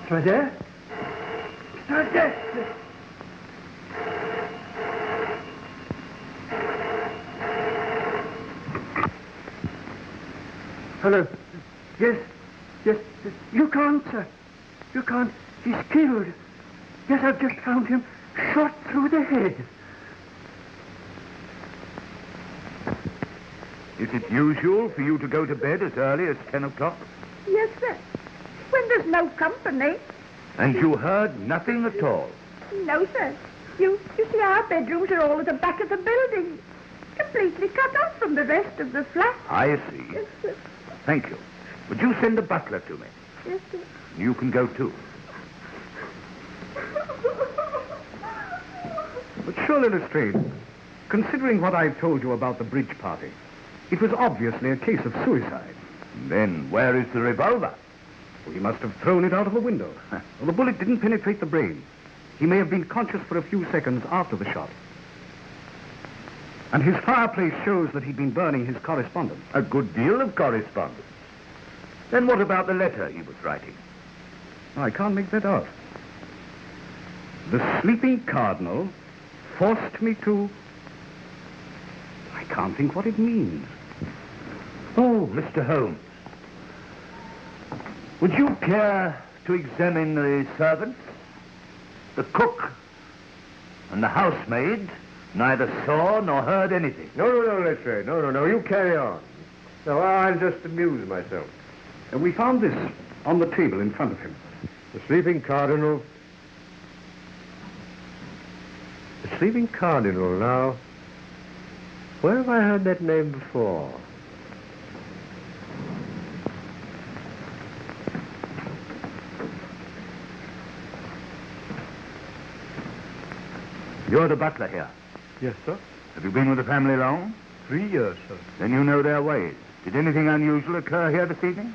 Mr. Adair? Mr. Adair! Hello. Yes. You can't, sir. You can't. He's killed. Yes, I've just found him shot through the head. Is it usual for you to go to bed as early as 10 o'clock? Yes, sir. When there's no company. And you heard nothing at all? No, sir. You see, our bedrooms are all at the back of the building. Completely cut off from the rest of the flat. I see. Yes, sir. Thank you. Would you send a butler to me? Yes, sir. You can go too. But surely, Lestrade, considering what I've told you about the bridge party, it was obviously a case of suicide. Then where is the revolver? Well, he must have thrown it out of a window. Well, the bullet didn't penetrate the brain. He may have been conscious for a few seconds after the shot. And his fireplace shows that he'd been burning his correspondence. A good deal of correspondence. Then what about the letter he was writing? I can't make that out. The Sleeping Cardinal forced me to... I can't think what it means. Oh, Mr. Holmes. Would you care to examine the servants? The cook and the housemaid neither saw nor heard anything. No, Lestrade. No. You carry on. No, I'll just amuse myself. We found this on the table in front of him. The Sleeping Cardinal. The Sleeping Cardinal, now. Where have I heard that name before? You're the butler here. Yes, sir. Have you been with the family long? 3 years, sir. Then you know their ways. Did anything unusual occur here this evening?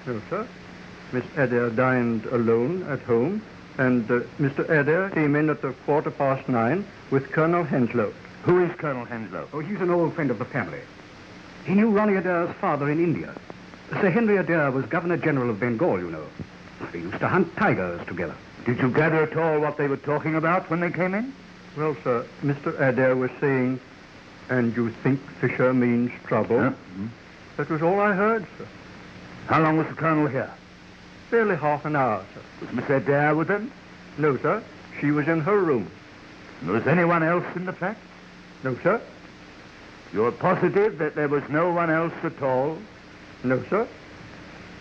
No, sir. Miss Adair dined alone at home, and Mr. Adair came in at 9:15 with Colonel Henslow. Who is Colonel Henslow? Oh, he's an old friend of the family. He knew Ronnie Adair's father in India. Sir Henry Adair was Governor General of Bengal, you know. They used to hunt tigers together. Did you gather at all what they were talking about when they came in? Well, sir, Mr. Adair was saying, "And you think Fisher means trouble?" Huh? That was all I heard, sir. How long was the Colonel here? Barely half an hour, sir. Was Miss Adair with him? No, sir. She was in her room. Was anyone else in the flat? No, sir. You're positive that there was no one else at all? No, sir.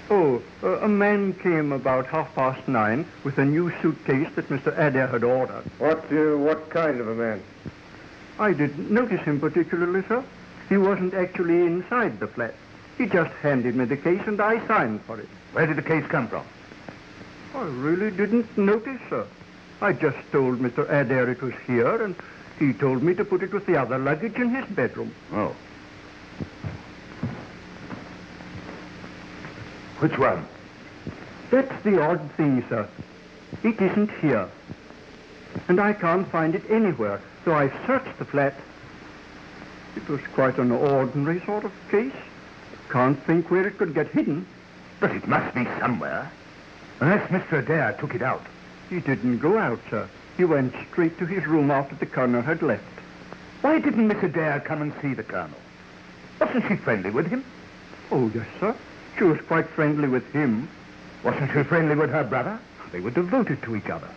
Oh, a man came about 9:30 with a new suitcase that Mr. Adair had ordered. What kind of a man? I didn't notice him particularly, sir. He wasn't actually inside the flat. He just handed me the case and I signed for it. Where did the case come from? I really didn't notice, sir. I just told Mr. Adair it was here, and He told me to put it with the other luggage in his bedroom. Oh. Which one? That's the odd thing, sir. It isn't here. And I can't find it anywhere, so I searched the flat. It was quite an ordinary sort of case. Can't think where it could get hidden. But it must be somewhere. Unless Mr. Adair took it out. He didn't go out, sir. He went straight to his room after the colonel had left. Why didn't Miss Adair come and see the colonel? Wasn't she friendly with him? Oh, yes, sir. She was quite friendly with him. Wasn't she friendly with her brother? They were devoted to each other.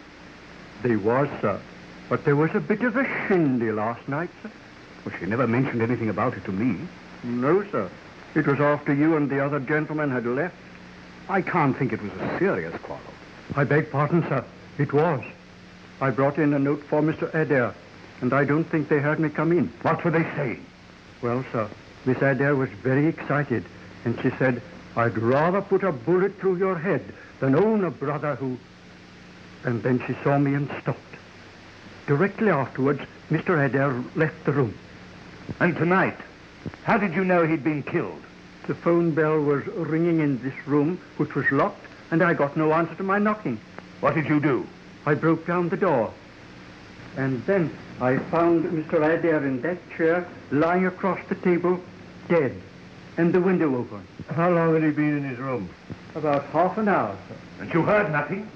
They was, sir. But there was a bit of a shindy last night, sir. Well, she never mentioned anything about it to me. No, sir. It was after you and the other gentleman had left. I can't think it was a serious quarrel. I beg pardon, sir. It was. I brought in a note for Mr. Adair, and I don't think they heard me come in. What were they saying? Well, sir, Miss Adair was very excited, and she said, I'd rather put a bullet through your head than own a brother who... And then she saw me and stopped. Directly afterwards, Mr. Adair left the room. And tonight, how did you know he'd been killed? The phone bell was ringing in this room, which was locked, and I got no answer to my knocking. What did you do? I broke down the door. And then I found Mr. Adair in that chair, lying across the table, dead, and the window open. How long had he been in his room? About half an hour, sir. And you heard nothing?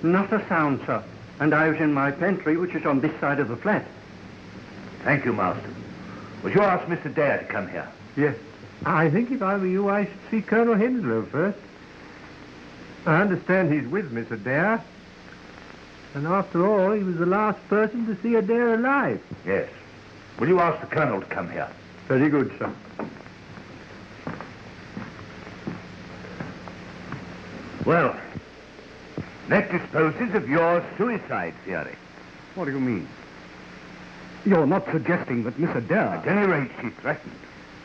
Not a sound, sir. And I was in my pantry, which is on this side of the flat. Thank you, Marston. Would you ask Mr. Dare to come here? Yes. I think if I were you, I should see Colonel Henslow first. I understand he's with Miss Adair. And after all, he was the last person to see Adair alive. Yes. Will you ask the Colonel to come here? Very good, sir. Well, that disposes of your suicide theory. What do you mean? You're not suggesting that Miss Adair... At any rate, she threatened.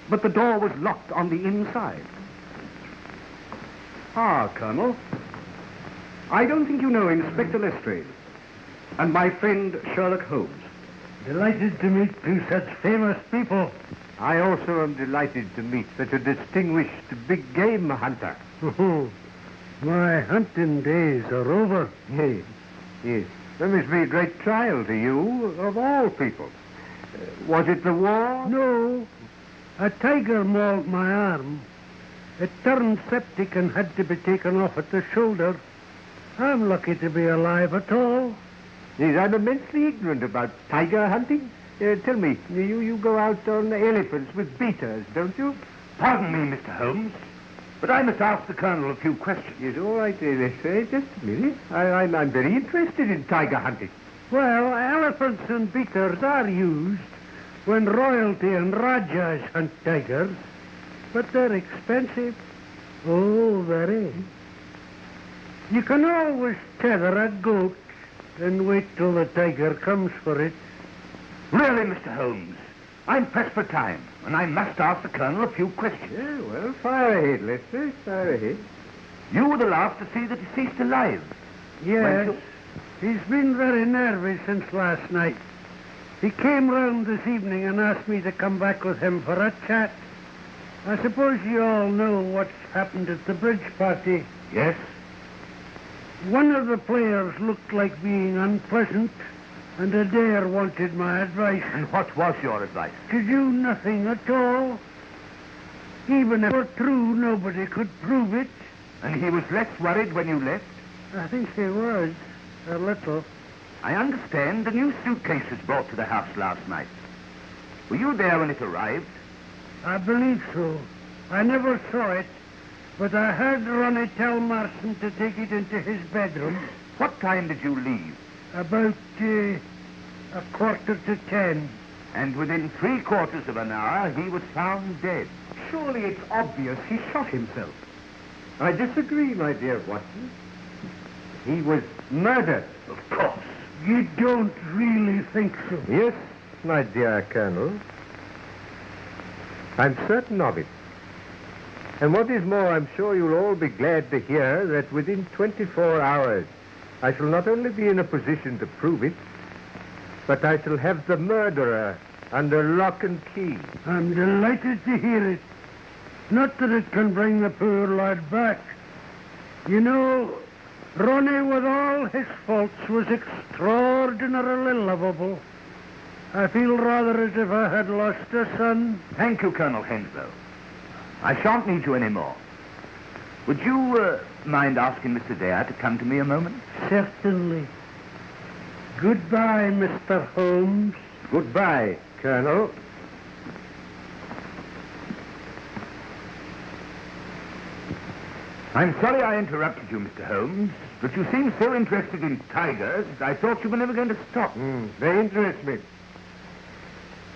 But the door was locked on the inside. Ah, Colonel. I don't think you know Inspector Lestrade and my friend Sherlock Holmes. Delighted to meet two such famous people. I also am delighted to meet such a distinguished big game hunter. My hunting days are over. Yes, yes. There must be a great trial to you, of all people. Was it the war? No. A tiger mauled my arm. It turned septic and had to be taken off at the shoulder. I'm lucky to be alive at all. Yes, I'm immensely ignorant about tiger hunting. Tell me, you go out on elephants with beaters, don't you? Pardon me, Mr. Holmes, but I must ask the Colonel a few questions. Yes, all right, just a minute. I'm very interested in tiger hunting. Well, elephants and beaters are used when royalty and rajas hunt tigers, but they're expensive. Oh, very. You can always tether a goat and wait till the tiger comes for it. Really, Mr. Holmes, I'm pressed for time, and I must ask the Colonel a few questions. Yeah, well, fire ahead, Lester, fire ahead. You were the last to see the deceased alive. Yes, he's been very nervous since last night. He came round this evening and asked me to come back with him for a chat. I suppose you all know what's happened at the bridge party. Yes? One of the players looked like being unpleasant, and Adair wanted my advice. And what was your advice? To do nothing at all. Even if it were true, nobody could prove it. And he was less worried when you left? I think he was, a little. I understand a new suitcase was brought to the house last night. Were you there when it arrived? I believe so. I never saw it, but I heard Ronnie tell Marston to take it into his bedroom. What time did you leave? About 9:45. And within 3/4 of an hour, he was found dead. Surely it's obvious he shot himself. I disagree, my dear Watson. He was murdered. Of course. You don't really think so? Yes, my dear Colonel. I'm certain of it. And what is more, I'm sure you'll all be glad to hear that within 24 hours, I shall not only be in a position to prove it, But I shall have the murderer under lock and key. I'm delighted to hear it. Not that it can bring the poor lad back. You know, Ronnie, with all his faults, was extraordinarily lovable. I feel rather as if I had lost a son. Thank you, Colonel Henslow. I shan't need you anymore. Would you mind asking Mr. Dare to come to me a moment? Certainly. Goodbye, Mr. Holmes. Goodbye, Colonel. I'm sorry I interrupted you, Mr. Holmes, but you seem so interested in tigers, I thought you were never going to stop. They interest me.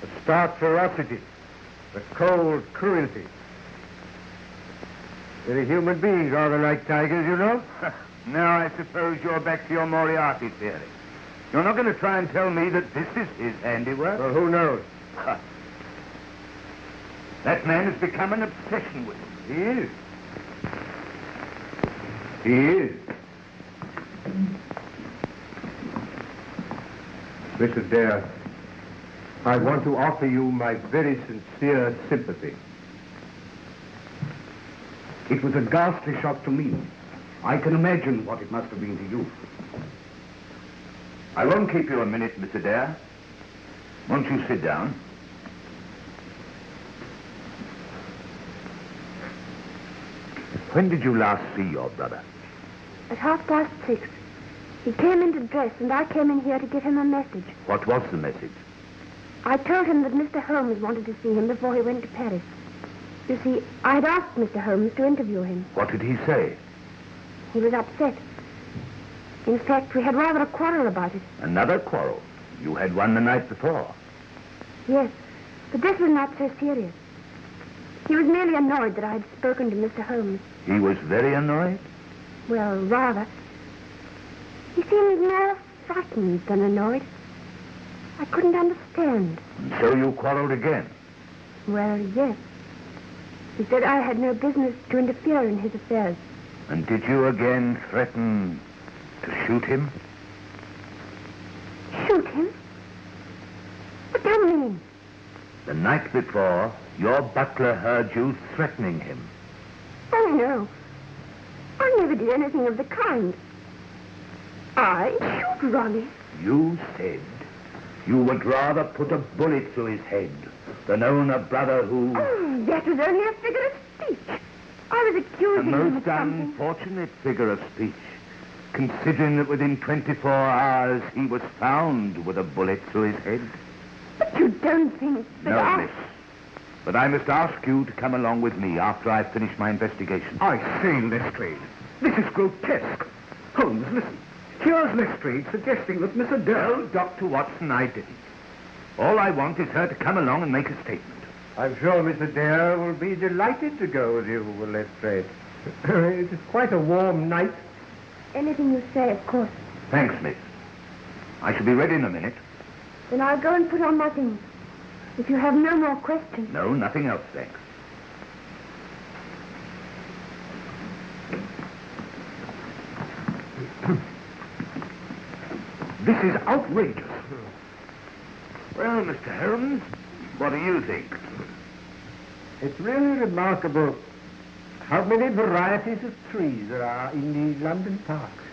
The stark ferocity, the cold cruelty. Very human beings are like tigers, you know. Now I suppose you're back to your Moriarty theory. You're not going to try and tell me that this is his handiwork? Well, who knows? That man has become an obsession with him. He is. He is. Mr. Dare, I want to offer you my very sincere sympathy. It was a ghastly shock to me. I can imagine what it must have been to you. I won't keep you a minute, Mr. Dare. Won't you sit down? When did you last see your brother? At 6:30. He came in to dress, and I came in here to give him a message. What was the message? I told him that Mr. Holmes wanted to see him before he went to Paris. You see, I'd asked Mr. Holmes to interview him. What did he say? He was upset. In fact, we had rather a quarrel about it. Another quarrel? You had one the night before. Yes, but this was not so serious. He was merely annoyed that I had spoken to Mr. Holmes. He was very annoyed? Well, rather. He seemed more frightened than annoyed. I couldn't understand. And so you quarreled again? Well, yes. He said I had no business to interfere in his affairs. And did you again threaten to shoot him? Shoot him? What do you mean? The night before, your butler heard you threatening him. Oh, no. I never did anything of the kind. I shoot Ronnie. You said you would rather put a bullet through his head than own a brother who... Oh, that was only a figure of speech. I was A accusing him of most something. unfortunate figure of speech, considering that within 24 hours he was found with a bullet through his head. But you don't think that No, I... miss. But I must ask you to come along with me after I've finished my investigation. I say, Lestrade, this is grotesque. Holmes, listen. Here's Lestrade suggesting that Mr. Dare... No, Dr. Watson, I didn't. All I want is her to come along and make a statement. I'm sure Mr. Dare will be delighted to go with you, Lestrade. It is quite a warm night. Anything you say, of course. Thanks, miss. I shall be ready in a minute. Then I'll go and put on my things. If you have no more questions. No, nothing else, thanks. This is outrageous. Well, Mr. Holmes, what do you think? It's really remarkable how many varieties of trees there are in the London parks.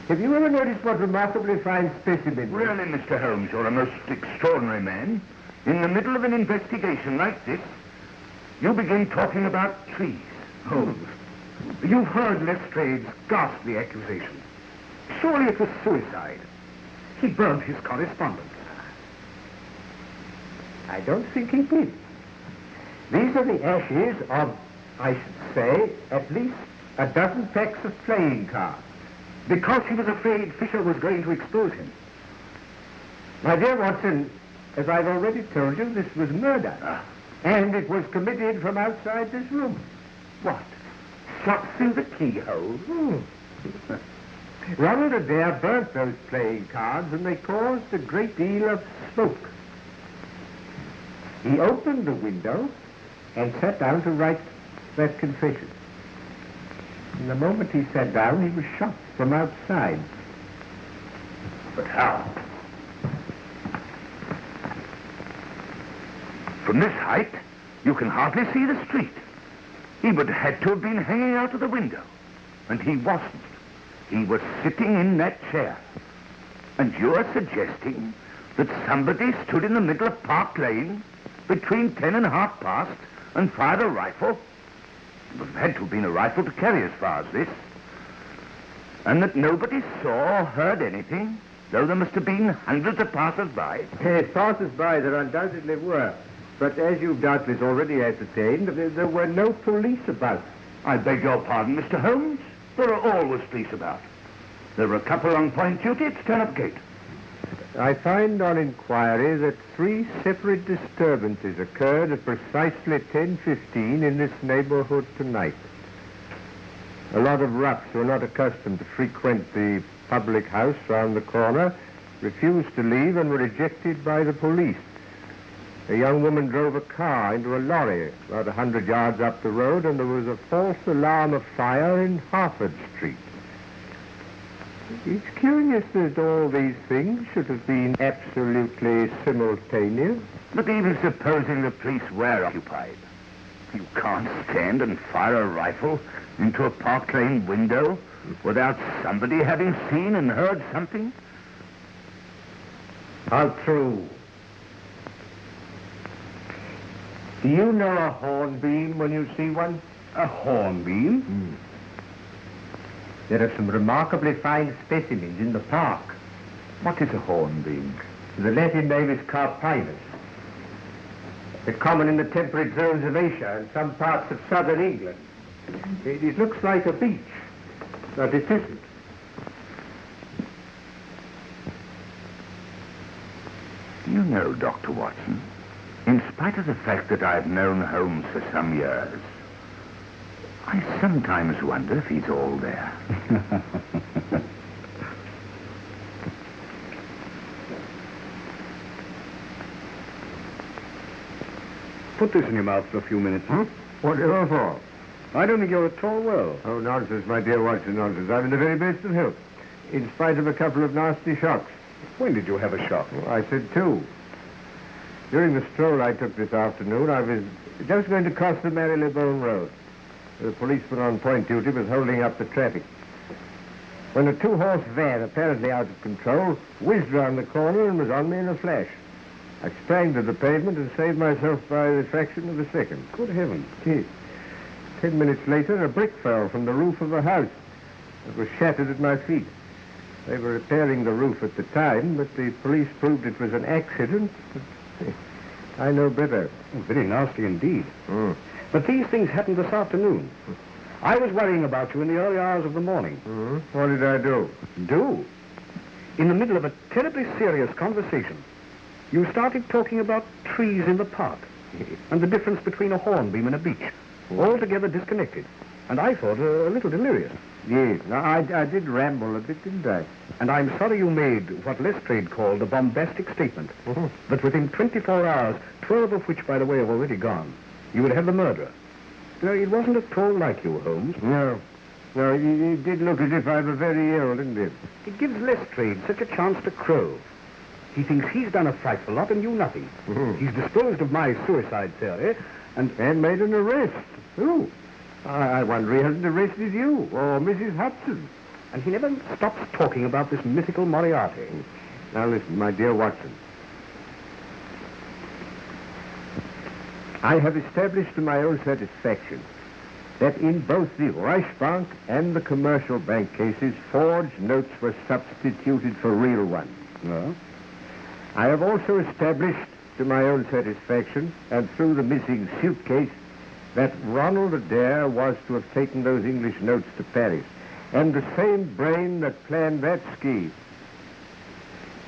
Have you ever noticed what remarkably fine specimens? Really, Mr. Holmes, you're a most extraordinary man. In the middle of an investigation like this, you begin talking about trees. Holmes, you've heard Lestrade's ghastly accusation. Surely it was suicide. He burned his correspondence. I don't think he did. These are the ashes of, I should say, at least a dozen packs of playing cards. Because he was afraid Fisher was going to expose him. My dear Watson, as I've already told you, this was murder. And it was committed from outside this room. What? Shot through the keyhole? Ronald Adair burnt those playing cards, and they caused a great deal of smoke. He opened the window and sat down to write that confession. And the moment he sat down, he was shot from outside. But how? From this height, you can hardly see the street. He would have had to have been hanging out of the window. And he wasn't. He was sitting in that chair. And you're suggesting that somebody stood in the middle of Park Lane between 10 and half past and fired a rifle? It would have had to have been a rifle to carry as far as this. And that nobody saw or heard anything, though there must have been hundreds of passers-by. Passers-by there undoubtedly were. But as you've doubtless already ascertained, there were no police about. I beg your pardon, Mr. Holmes. There are always police about. There were a couple on point duty at Turnip Gate. I find on inquiry that 3 separate disturbances occurred at precisely 10:15 in this neighborhood tonight. A lot of roughs who are not accustomed to frequent the public house round the corner refused to leave and were ejected by the police. A young woman drove a car into a lorry about 100 yards up the road, and there was a false alarm of fire in Harford Street. It's curious that all these things should have been absolutely simultaneous. But even supposing the police were occupied, you can't stand and fire a rifle into a Park Lane window without somebody having seen and heard something. How true. Do you know a hornbeam when you see one? A hornbeam? There are some remarkably fine specimens in the park. What is a hornbeam? The Latin name is carpinus. They're common in the temperate zones of Asia and some parts of southern England. It looks like a beech, but it isn't. Do you know, Dr. Watson, in spite of the fact that I've known Holmes for some years, I sometimes wonder if he's all there. Put this in your mouth for a few minutes. Whatever for? I don't think you're at all well. Oh, nonsense, my dear Watson, nonsense. I'm in the very best of health, in spite of a couple of nasty shocks. When did you have a shock? Well, I said 2. During the stroll I took this afternoon, I was just going to cross the Marylebone Road. The policeman on point duty was holding up the traffic, when a 2-horse van, apparently out of control, whizzed round the corner and was on me in a flash. I sprang to the pavement and saved myself by the fraction of a second. Good heavens. Yes. 10 minutes later, a brick fell from the roof of a house. It was shattered at my feet. They were repairing the roof at the time, but the police proved it was an accident. I know better. Oh, very nasty indeed. But these things happened this afternoon. I was worrying about you in the early hours of the morning. What did I do? Do? In the middle of a terribly serious conversation, you started talking about trees in the park and the difference between a hornbeam and a beech, altogether disconnected. And I thought a little delirious. Yes, I did ramble a bit, didn't I? And I'm sorry you made what Lestrade called a bombastic statement. That within 24 hours, 12 of which, by the way, have already gone, you would have the murderer. No, it wasn't at all like you, Holmes. No, it did look as if I were very ill, didn't it? It gives Lestrade such a chance to crow. He thinks he's done a frightful lot and you nothing. He's disposed of my suicide theory and made an arrest. Who? I wonder he hasn't arrested you or Mrs. Hudson. And he never stops talking about this mythical Moriarty. Now listen, my dear Watson. I have established to my own satisfaction that in both the Reichsbank and the commercial bank cases, forged notes were substituted for real ones. No? I have also established to my own satisfaction, and through the missing suitcase, that Ronald Adair was to have taken those English notes to Paris. And the same brain that planned that scheme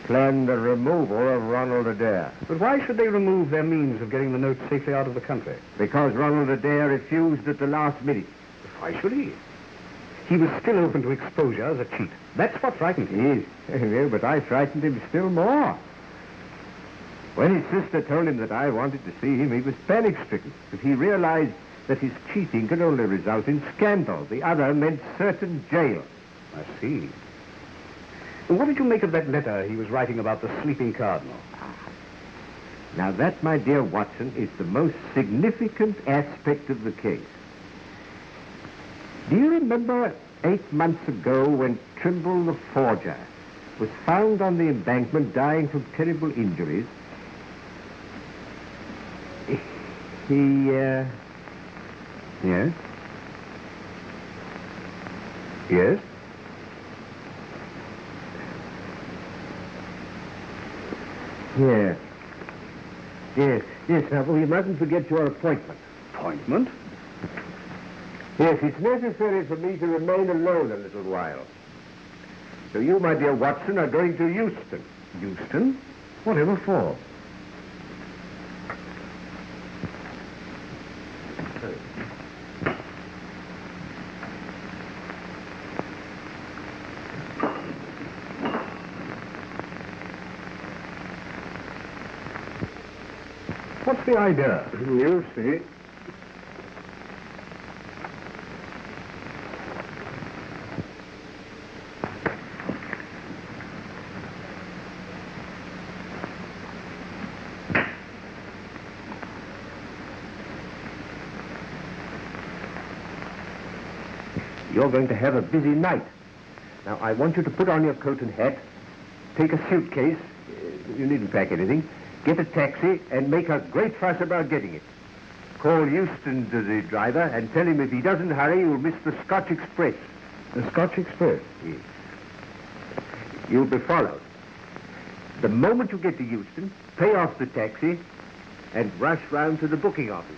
planned the removal of Ronald Adair. But why should they remove their means of getting the notes safely out of the country? Because Ronald Adair refused at the last minute. Why should he? He was still open to exposure as a cheat. That's what frightened him. Yes, but I frightened him still more. When his sister told him that I wanted to see him, he was panic-stricken, because he realized that his cheating could only result in scandal. The other meant certain jail. I see. And what did you make of that letter he was writing about the Sleeping Cardinal? Now that, my dear Watson, is the most significant aspect of the case. Do you remember 8 months ago when Trimble the forger was found on the embankment dying from terrible injuries? Yes? Yes? Yes. Now, we mustn't forget your appointment. Appointment? Yes, it's necessary for me to remain alone a little while. So you, my dear Watson, are going to Euston. Euston? Whatever for? What's the idea? You see. You're going to have a busy night. Now, I want you to put on your coat and hat, take a suitcase, you needn't pack anything, get a taxi, and make a great fuss about getting it. Call Euston to the driver and tell him if he doesn't hurry, you'll miss the Scotch Express. The Scotch Express? Yes. You'll be followed. The moment you get to Euston, pay off the taxi and rush round to the booking office.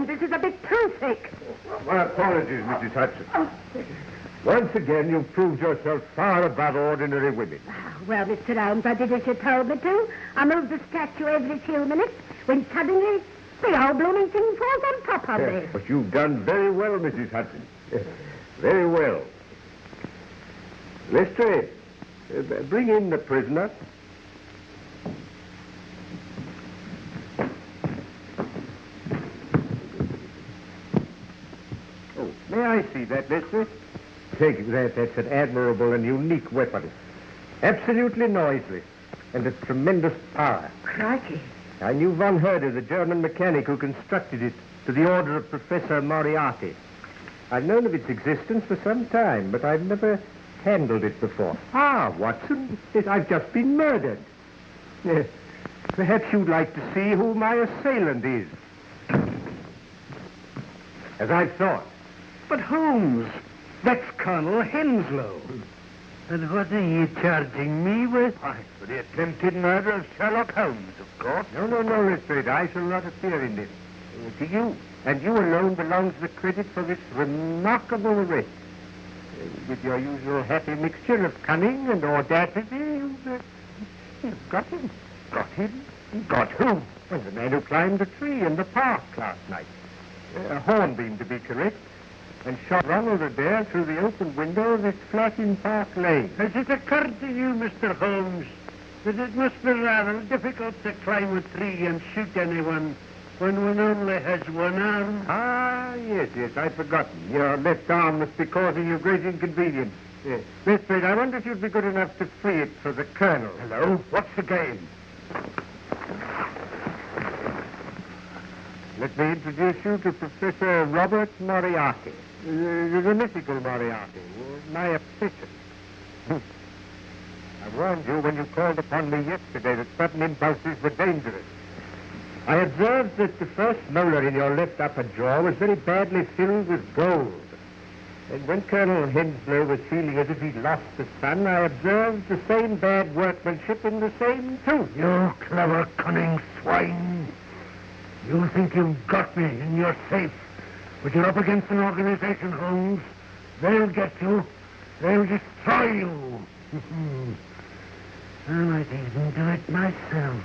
This is a bit too thick. My apologies, Mrs. Hudson. Once again, you've proved yourself far above ordinary women. Well, Mr. Holmes, I did as you told me to. I moved the statue every few minutes when suddenly the whole blooming thing falls on top of me. But you've done very well, Mrs. Hudson. Very well. Lestrade, bring in the prisoner. May I see that, Lestrade? Take that. That's an admirable and unique weapon. Absolutely noiseless and of tremendous power. Crikey. I knew Von Herder, the German mechanic who constructed it to the order of Professor Moriarty. I've known of its existence for some time, but I've never handled it before. Ah, Watson, I've just been murdered. Perhaps you'd like to see who my assailant is. As I thought. But Holmes, that's Colonel Henslow. And what are you charging me with? Why, for the attempted murder of Sherlock Holmes, of course. No, Lestrade. I shall not appear in this. To you, and you alone, belongs the credit for this remarkable arrest. With your usual happy mixture of cunning and audacity, you've got him. Got him? Got who? Well, the man who climbed the tree in the park last night. A hornbeam, to be correct, and shot Ronald Adair through the open window of his flat in Park Lane. Has it occurred to you, Mr. Holmes, that it must be rather difficult to climb a tree and shoot anyone when one only has one arm? Ah, yes, I'd forgotten. Your left arm must be causing you great inconvenience. Yes. Lestrade, I wonder if you'd be good enough to free it for the Colonel. Hello? What's the game? Let me introduce you to Professor Robert Moriarty, the mythical Moriarty, my obsession. I warned you when you called upon me yesterday that sudden impulses were dangerous. I observed that the first molar in your left upper jaw was very badly filled with gold. And when Colonel Henslow was feeling as if he'd lost the sun, I observed the same bad workmanship in the same tooth. You clever, cunning swine. You think you've got me and you're safe, but you're up against an organization, Holmes. They'll get you. They'll destroy you. I might even do it myself.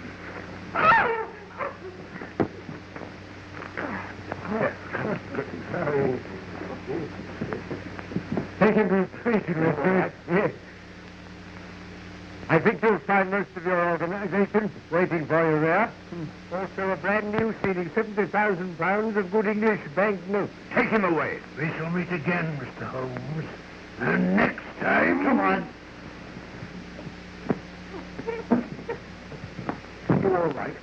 Take him to his feet, Lestrade. Yes. I think you'll find most of your organization waiting for you there. Also a brand new sealing £70,000 of good English banknotes. Take him away. We shall meet again, Mr. Holmes. And next time... Come on. You all right?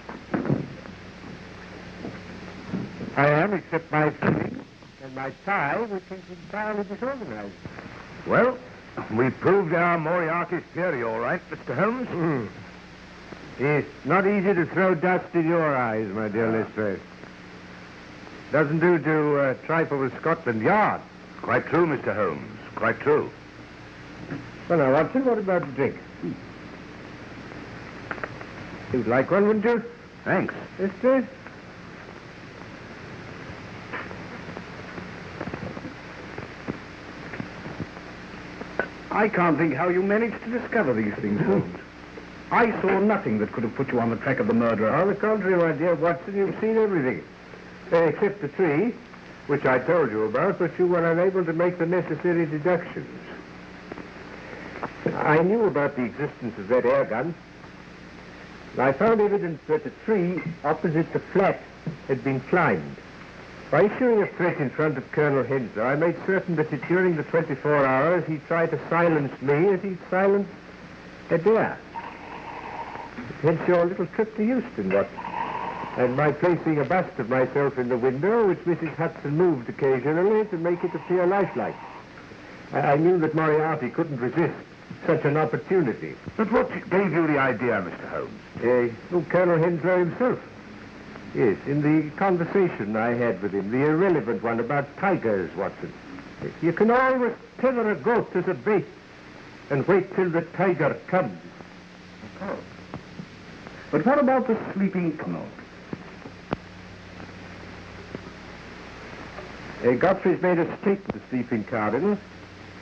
I am, except my feelings and my tie, which is entirely disorganized. Well, we proved our Moriarty's theory, all right, Mr. Holmes. It's not easy to throw dust in your eyes, my dear Lestrade. Doesn't do to trifle with Scotland Yard. Quite true, Mr. Holmes. Quite true. Well, now, Watson, what about a drink? You'd like one, wouldn't you? Thanks. Lestrade? I can't think how you managed to discover these things, Holmes. I saw nothing that could have put you on the track of the murderer. On the contrary, my dear Watson, you've seen everything. Except the tree, which I told you about, but you were unable to make the necessary deductions. I knew about the existence of that air gun. I found evidence that the tree opposite the flat had been climbed. By issuing a threat in front of Colonel Henslow, I made certain that during the 24 hours he tried to silence me as he silenced Adair. Hence your little trip to Euston, Watson, and my placing a bust of myself in the window, which Mrs. Hudson moved occasionally to make it appear lifelike. I knew that Moriarty couldn't resist such an opportunity. But what gave you the idea, Mr. Holmes? Colonel Henslow himself. Yes, in the conversation I had with him, the irrelevant one about tigers, Watson. You can always tether a goat as a bait and wait till the tiger comes. Oh. But what about the Sleeping Cardinal? Godfrey's made a stake to the Sleeping Cardinal.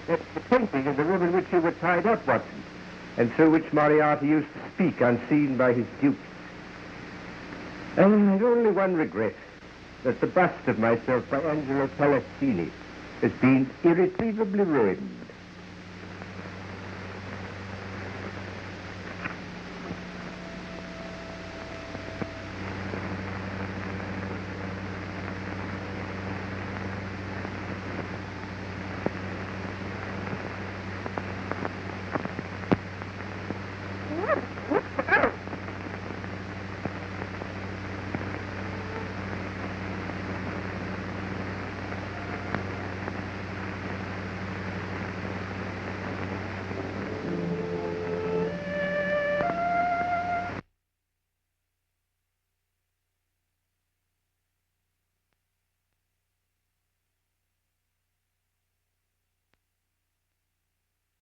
That's the painting of the room in which you were tied up, Watson, and through which Moriarty used to speak unseen by his dupes. And I've only one regret, that the bust of myself by Angelo Palazzini has been irretrievably ruined.